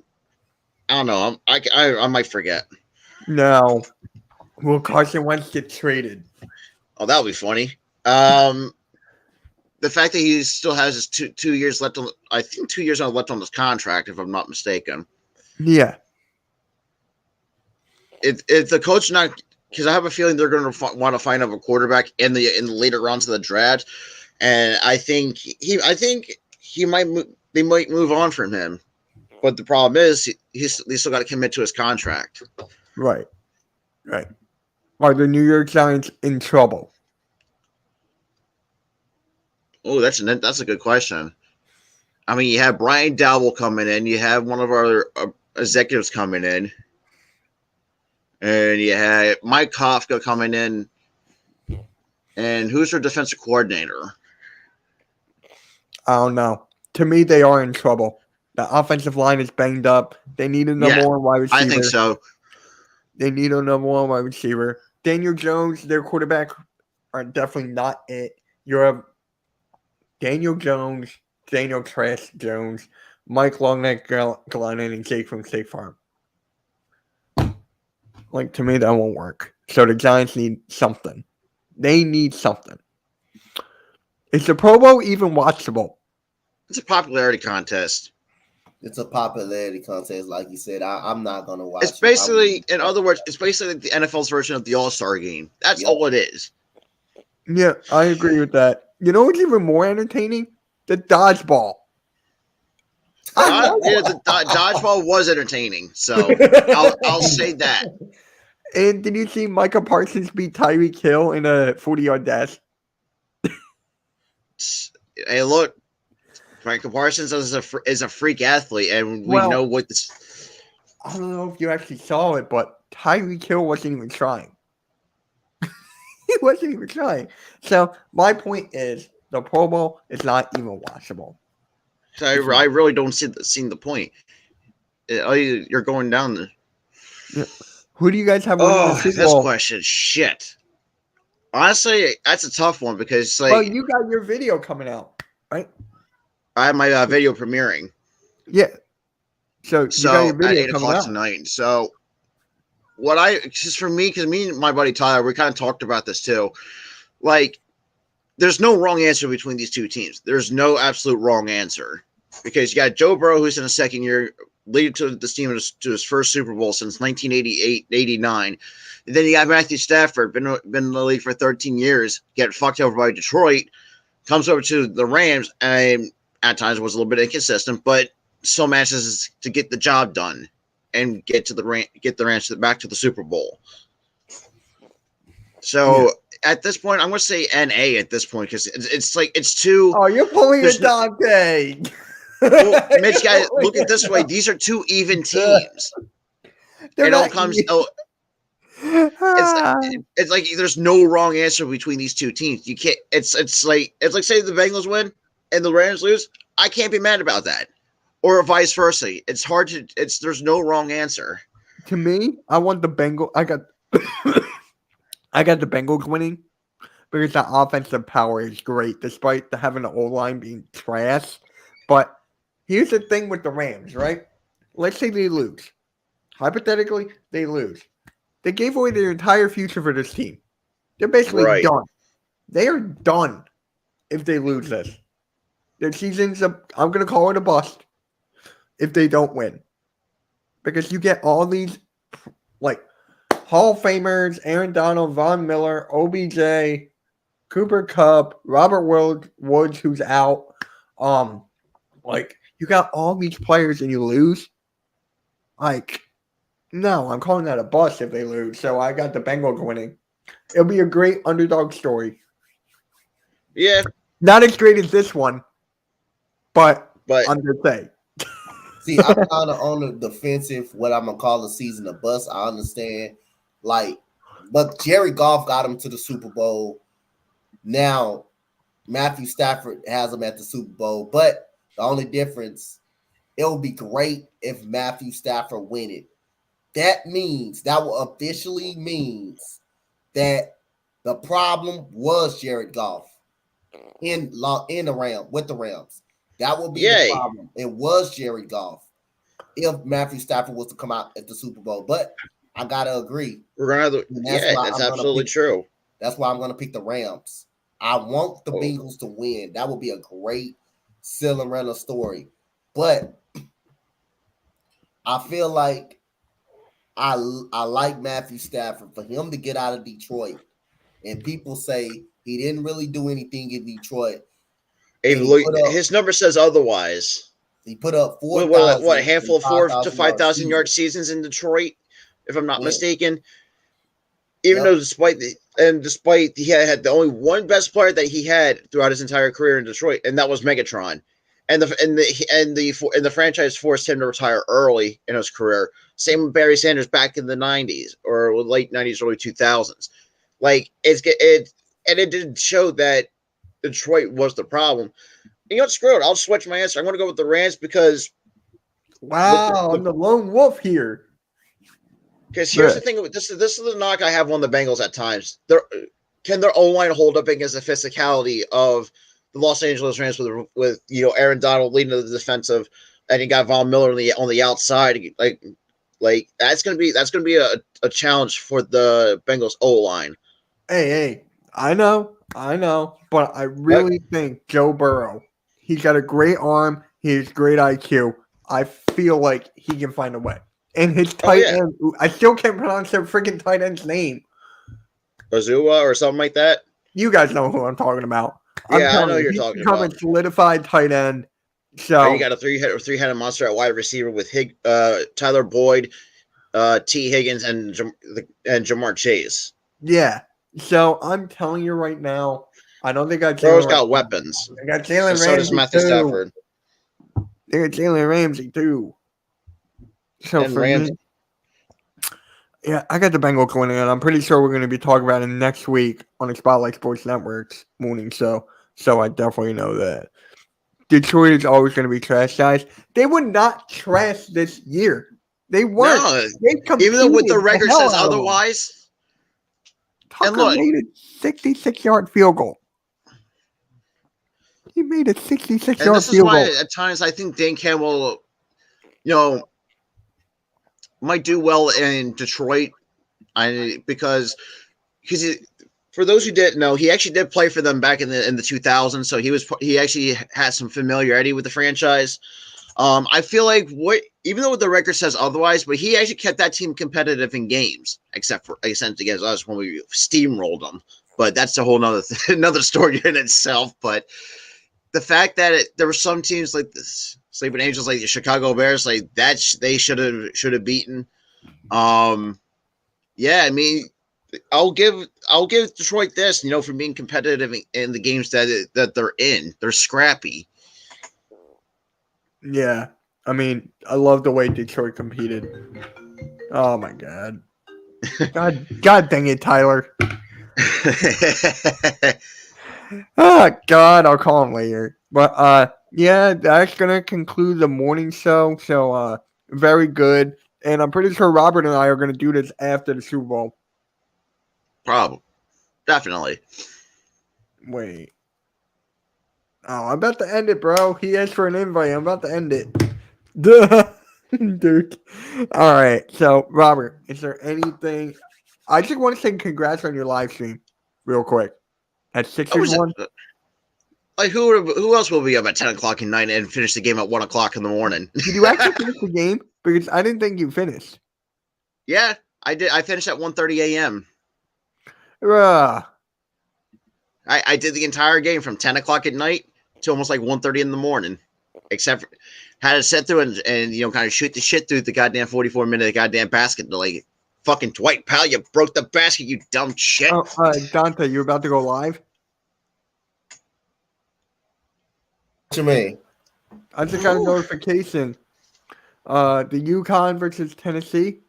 I don't know. I might forget. No. Will Carson Wentz get traded? Oh, that would be funny. The fact that he still has his 2 years left on, I think 2 years left on his contract, if I'm not mistaken. Yeah. If the coach not, because I have a feeling they're going to want to find out a quarterback in the later rounds of the draft, and I think they might move on from him. But the problem is he's still got to commit to his contract. Right. Are the New York Giants in trouble? Oh, that's a good question. I mean, you have Brian Dowell coming in. You have one of our executives coming in. And you had Mike Kofsky coming in. And who's their defensive coordinator? I don't know. To me, they are in trouble. The offensive line is banged up. They need a number one wide receiver. I think so. They need a number one wide receiver. Daniel Jones, their quarterback, are definitely not it. You have Daniel Jones, Daniel Trask Jones, Mike Longneck Glennon, and Jake from State Farm. Like, to me, that won't work. So the Giants need something. They need something. Is the Pro Bowl even watchable? It's a popularity contest. It's a popularity contest, like you said. I'm not gonna watch. It's basically, in other words, it's basically like the NFL's version of the All-Star game. That's all it is. Yeah, I agree with that. You know what's even more entertaining? The dodgeball. The dodgeball was entertaining, so I'll say that. And did you see Micah Parsons beat Tyreek Hill in a 40-yard dash? Hey, look, Michael Parsons is a freak athlete, and we know what this. I don't know if you actually saw it, but Tyreek Hill wasn't even trying. He wasn't even trying. So my point is, the Pro Bowl is not even watchable. So I really don't see the point. You're going down there. Yeah. Who do you guys have? This question, shit. Honestly, that's a tough one because well, you got your video coming out, right? I have my video premiering. Yeah. So you got your video at 8 coming o'clock out tonight. So just for me, because me and my buddy Tyler, we kind of talked about this too. Like, there's no wrong answer between these two teams. There's no absolute wrong answer because you got Joe Burrow, who's in his second year, leading to this team to his first Super Bowl since 1988-89. And then you got Matthew Stafford, been in the league for 13 years, get fucked over by Detroit, comes over to the Rams, and at times was a little bit inconsistent, but still manages to get the job done and get the Rams back to the Super Bowl. So at this point, I'm going to say NA at this point because it's too. Oh, you're pulling a Dante. Well, Mitch, guys, look at it this way: these are two even teams. It all comes. It's like there's no wrong answer between these two teams. You can't. It's like say the Bengals win and the Rams lose. I can't be mad about that, or vice versa. It's hard to. There's no wrong answer. To me, I want the Bengals. I got the Bengals winning because the offensive power is great, despite having the O-line being trash. But here's the thing with the Rams, right? Let's say they lose. Hypothetically, they lose. They gave away their entire future for this team. They're basically done. They are done if they lose this. Their season's I'm going to call it a bust if they don't win. Because you get all these, like, Hall of Famers, Aaron Donald, Von Miller, OBJ, Cooper Kupp, Robert Woods, who's out. Like, you got all these players and you lose. Like, no, I'm calling that a bust if they lose. So I got the Bengals winning. It'll be a great underdog story. Yeah. Not as great as this one, but I'm just saying. See, I'm kind of on the defensive, what I'm going to call the season a bust. I understand. But Jared Goff got him to the Super Bowl. Now, Matthew Stafford has him at the Super Bowl. But the only difference, it would be great if Matthew Stafford win it. That will officially means that the problem was Jared Goff in the Rams. That will be the problem. It was Jared Goff if Matthew Stafford was to come out at the Super Bowl. But I gotta agree. That's absolutely true. That's why I'm gonna pick the Rams. I want the Bengals to win. That would be a great Cinderella story. But I feel like I like Matthew Stafford for him to get out of Detroit. And people say he didn't really do anything in Detroit. His number says otherwise. He put up a handful of 4,000 to 5,000 yard seasons in Detroit, if I'm not mistaken. Even though despite he had the only one best player that he had throughout his entire career in Detroit, and that was Megatron. And the franchise forced him to retire early in his career. Same with Barry Sanders back in the 90s or late 90s, early 2000s. Like it did show that Detroit was the problem. You know what? Screw it. I'll switch my answer. I'm going to go with the Rams because. Wow, I'm the lone wolf here. Because here's the thing. This is the knock I have on the Bengals at times. Can their O-line hold up against the physicality of the Los Angeles Rams with Aaron Donald leading the defensive, and you got Von Miller on the outside. Like that's gonna be a challenge for the Bengals O line. Hey, I know, but I really think Joe Burrow, he's got a great arm, he has great IQ. I feel like he can find a way. And his tight end, I still can't pronounce their freaking tight end's name. Ozua or something like that. You guys know who I'm talking about. Yeah, I know you're talking about. He's a solidified tight end. So you got a three-headed monster at wide receiver with Tyler Boyd, T. Higgins, and Jamar Chase. Yeah. So I'm telling you right now, I don't think Burrow's got weapons. They got Jalen Ramsey. So does Matthew Stafford. They got Jalen Ramsey too. So and for Ramsey. me, yeah, I got the Bengals winning, and I'm pretty sure we're going to be talking about it next week on the Spotlight Sports Network's morning show. So I definitely know that. Detroit is always going to be trash, guys. They were not trash this year. They weren't. No, even though with the record says otherwise. Tucker made a 66-yard field goal. He made a 66-yard field goal. This is why at times I think Dan Campbell, might do well in Detroit. Because for those who didn't know, he actually did play for them back in the 2000s. So he actually has some familiarity with the franchise. I feel like even though the record says otherwise, but he actually kept that team competitive in games, except for against us when we steamrolled them. But that's a whole another story in itself. But the fact that there were some teams like this, Sleeping Angels, like the Chicago Bears, like that they should have beaten. Yeah, I mean, I'll give Detroit this, for being competitive in the games that they're in. They're scrappy. Yeah, I mean, I love the way Detroit competed. Oh my god, God dang it, Tyler. Oh god, I'll call him later. But yeah, that's gonna conclude the morning show. So very good, and I'm pretty sure Robert and I are gonna do this after the Super Bowl. Probably, definitely. Wait. Oh, I'm about to end it, bro. He asked for an invite. I'm about to end it. Duh. Dude. All right. So, Robert, is there anything? I just want to say congrats on your live stream, real quick. At 6:01. Like who else will be up at 10 o'clock at night and finish the game at 1 o'clock in the morning? Did you actually finish the game? Because I didn't think you finished. Yeah, I did. I finished at 1:30 a.m. I did the entire game from 10 o'clock at night to almost like 1:30 in the morning, except for had to sit through and kind of shoot the shit through the goddamn 44-minute goddamn basket. Like, fucking Dwight Powell, you broke the basket, you dumb shit. Oh, Dante, you're about to go live? What you mean? I just got a notification. The UConn versus Tennessee.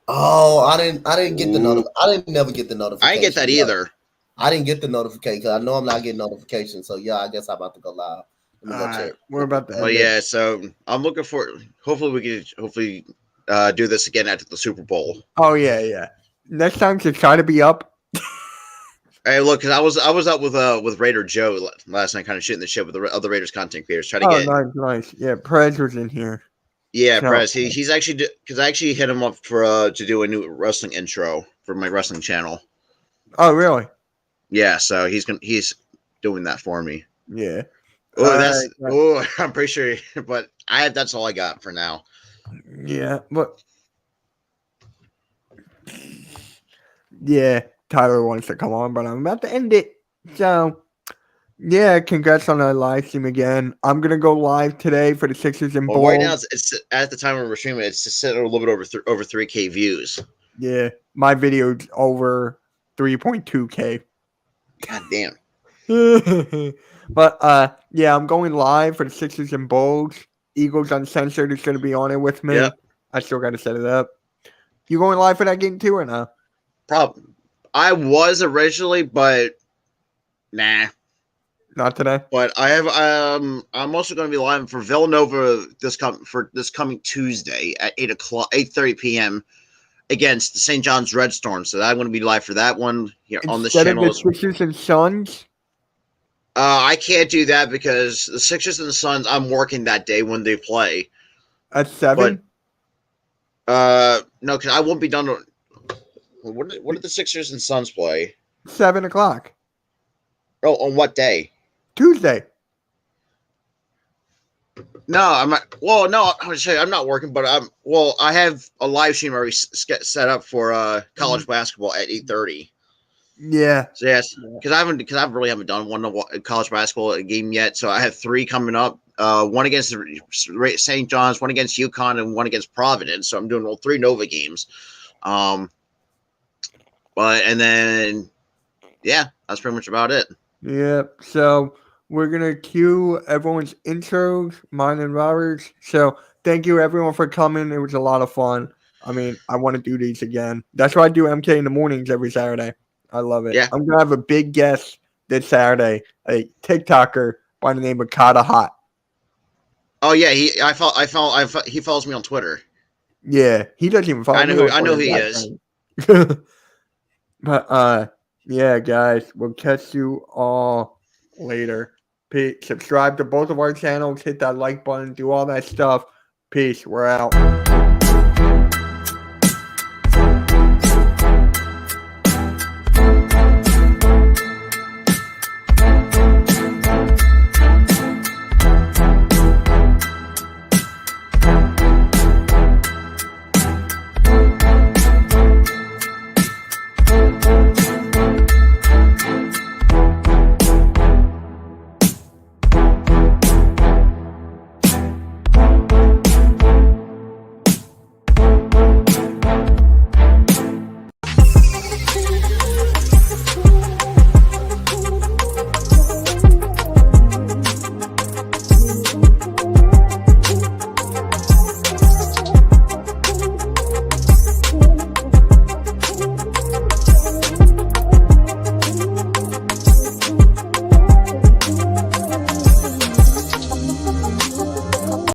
Oh, I didn't get the notification. I didn't never get the notification. I didn't get that either. I didn't get the notification because I know I'm not getting notifications. So yeah, I guess I'm about to go live. Let me go check. We're about to. Well, yeah. So I'm looking for. Hopefully, we can do this again after the Super Bowl. Oh yeah. Next time, to try to be up. Hey, look, because I was up with Raider Joe last night, kind of shooting the shit with the other Raiders content creators, trying to get. Nice. Yeah, Prez was in here. Yeah, Prez. He's actually because I actually hit him up for to do a new wrestling intro for my wrestling channel. Oh, really? Yeah, so he's doing that for me. Yeah. I'm pretty sure, but that's all I got for now. Yeah, but yeah, Tyler wants to come on, but I'm about to end it. So yeah, congrats on the live stream again. I'm gonna go live today for the Sixers and Bulls. Right now, it's at the time we're streaming. It's just sitting a little bit over 3K views. Yeah, my video's over 3.2K. God damn. But yeah, I'm going live for the Sixers and Bulls. Eagles Uncensored is going to be on it with me. Yep. I still got to set it up. You going live for that game too or no? Probably. I was originally, but nah. Not today. But I have. I'm also going to be live for Villanova this coming Tuesday at 8:30 p.m. against the St. John's Red Storm. So I'm going to be live for that one here on this channel. Instead of the Sixers and Suns? I can't do that because the Sixers and the Suns, I'm working that day when they play. At 7? No, because I won't be done. What did the Sixers and Suns play? 7 o'clock. Oh, on what day? Tuesday. No, I'm not. Well, no, I'm say I'm not working, but I'm. Well, I have a live stream already set up for college basketball at 8:30. Yeah. So yes, because I really haven't done one college basketball game yet. So I have 3 coming up. One against St. John's, one against UConn, and one against Providence. So I'm doing all 3 Nova games. But and then yeah, that's pretty much about it. Yeah. So we're gonna cue everyone's intros, mine and Robert's. So thank you everyone for coming. It was a lot of fun. I mean, I want to do these again. That's why I do MK in the mornings every Saturday. I love it. Yeah. I'm gonna have a big guest this Saturday, a TikToker by the name of Kata Hot. Oh yeah, he follows me on Twitter. Yeah, he doesn't even follow me. I know who he is. But yeah, guys, we'll catch you all later. Peace. Subscribe to both of our channels, hit that like button, do all that stuff. Peace. We're out.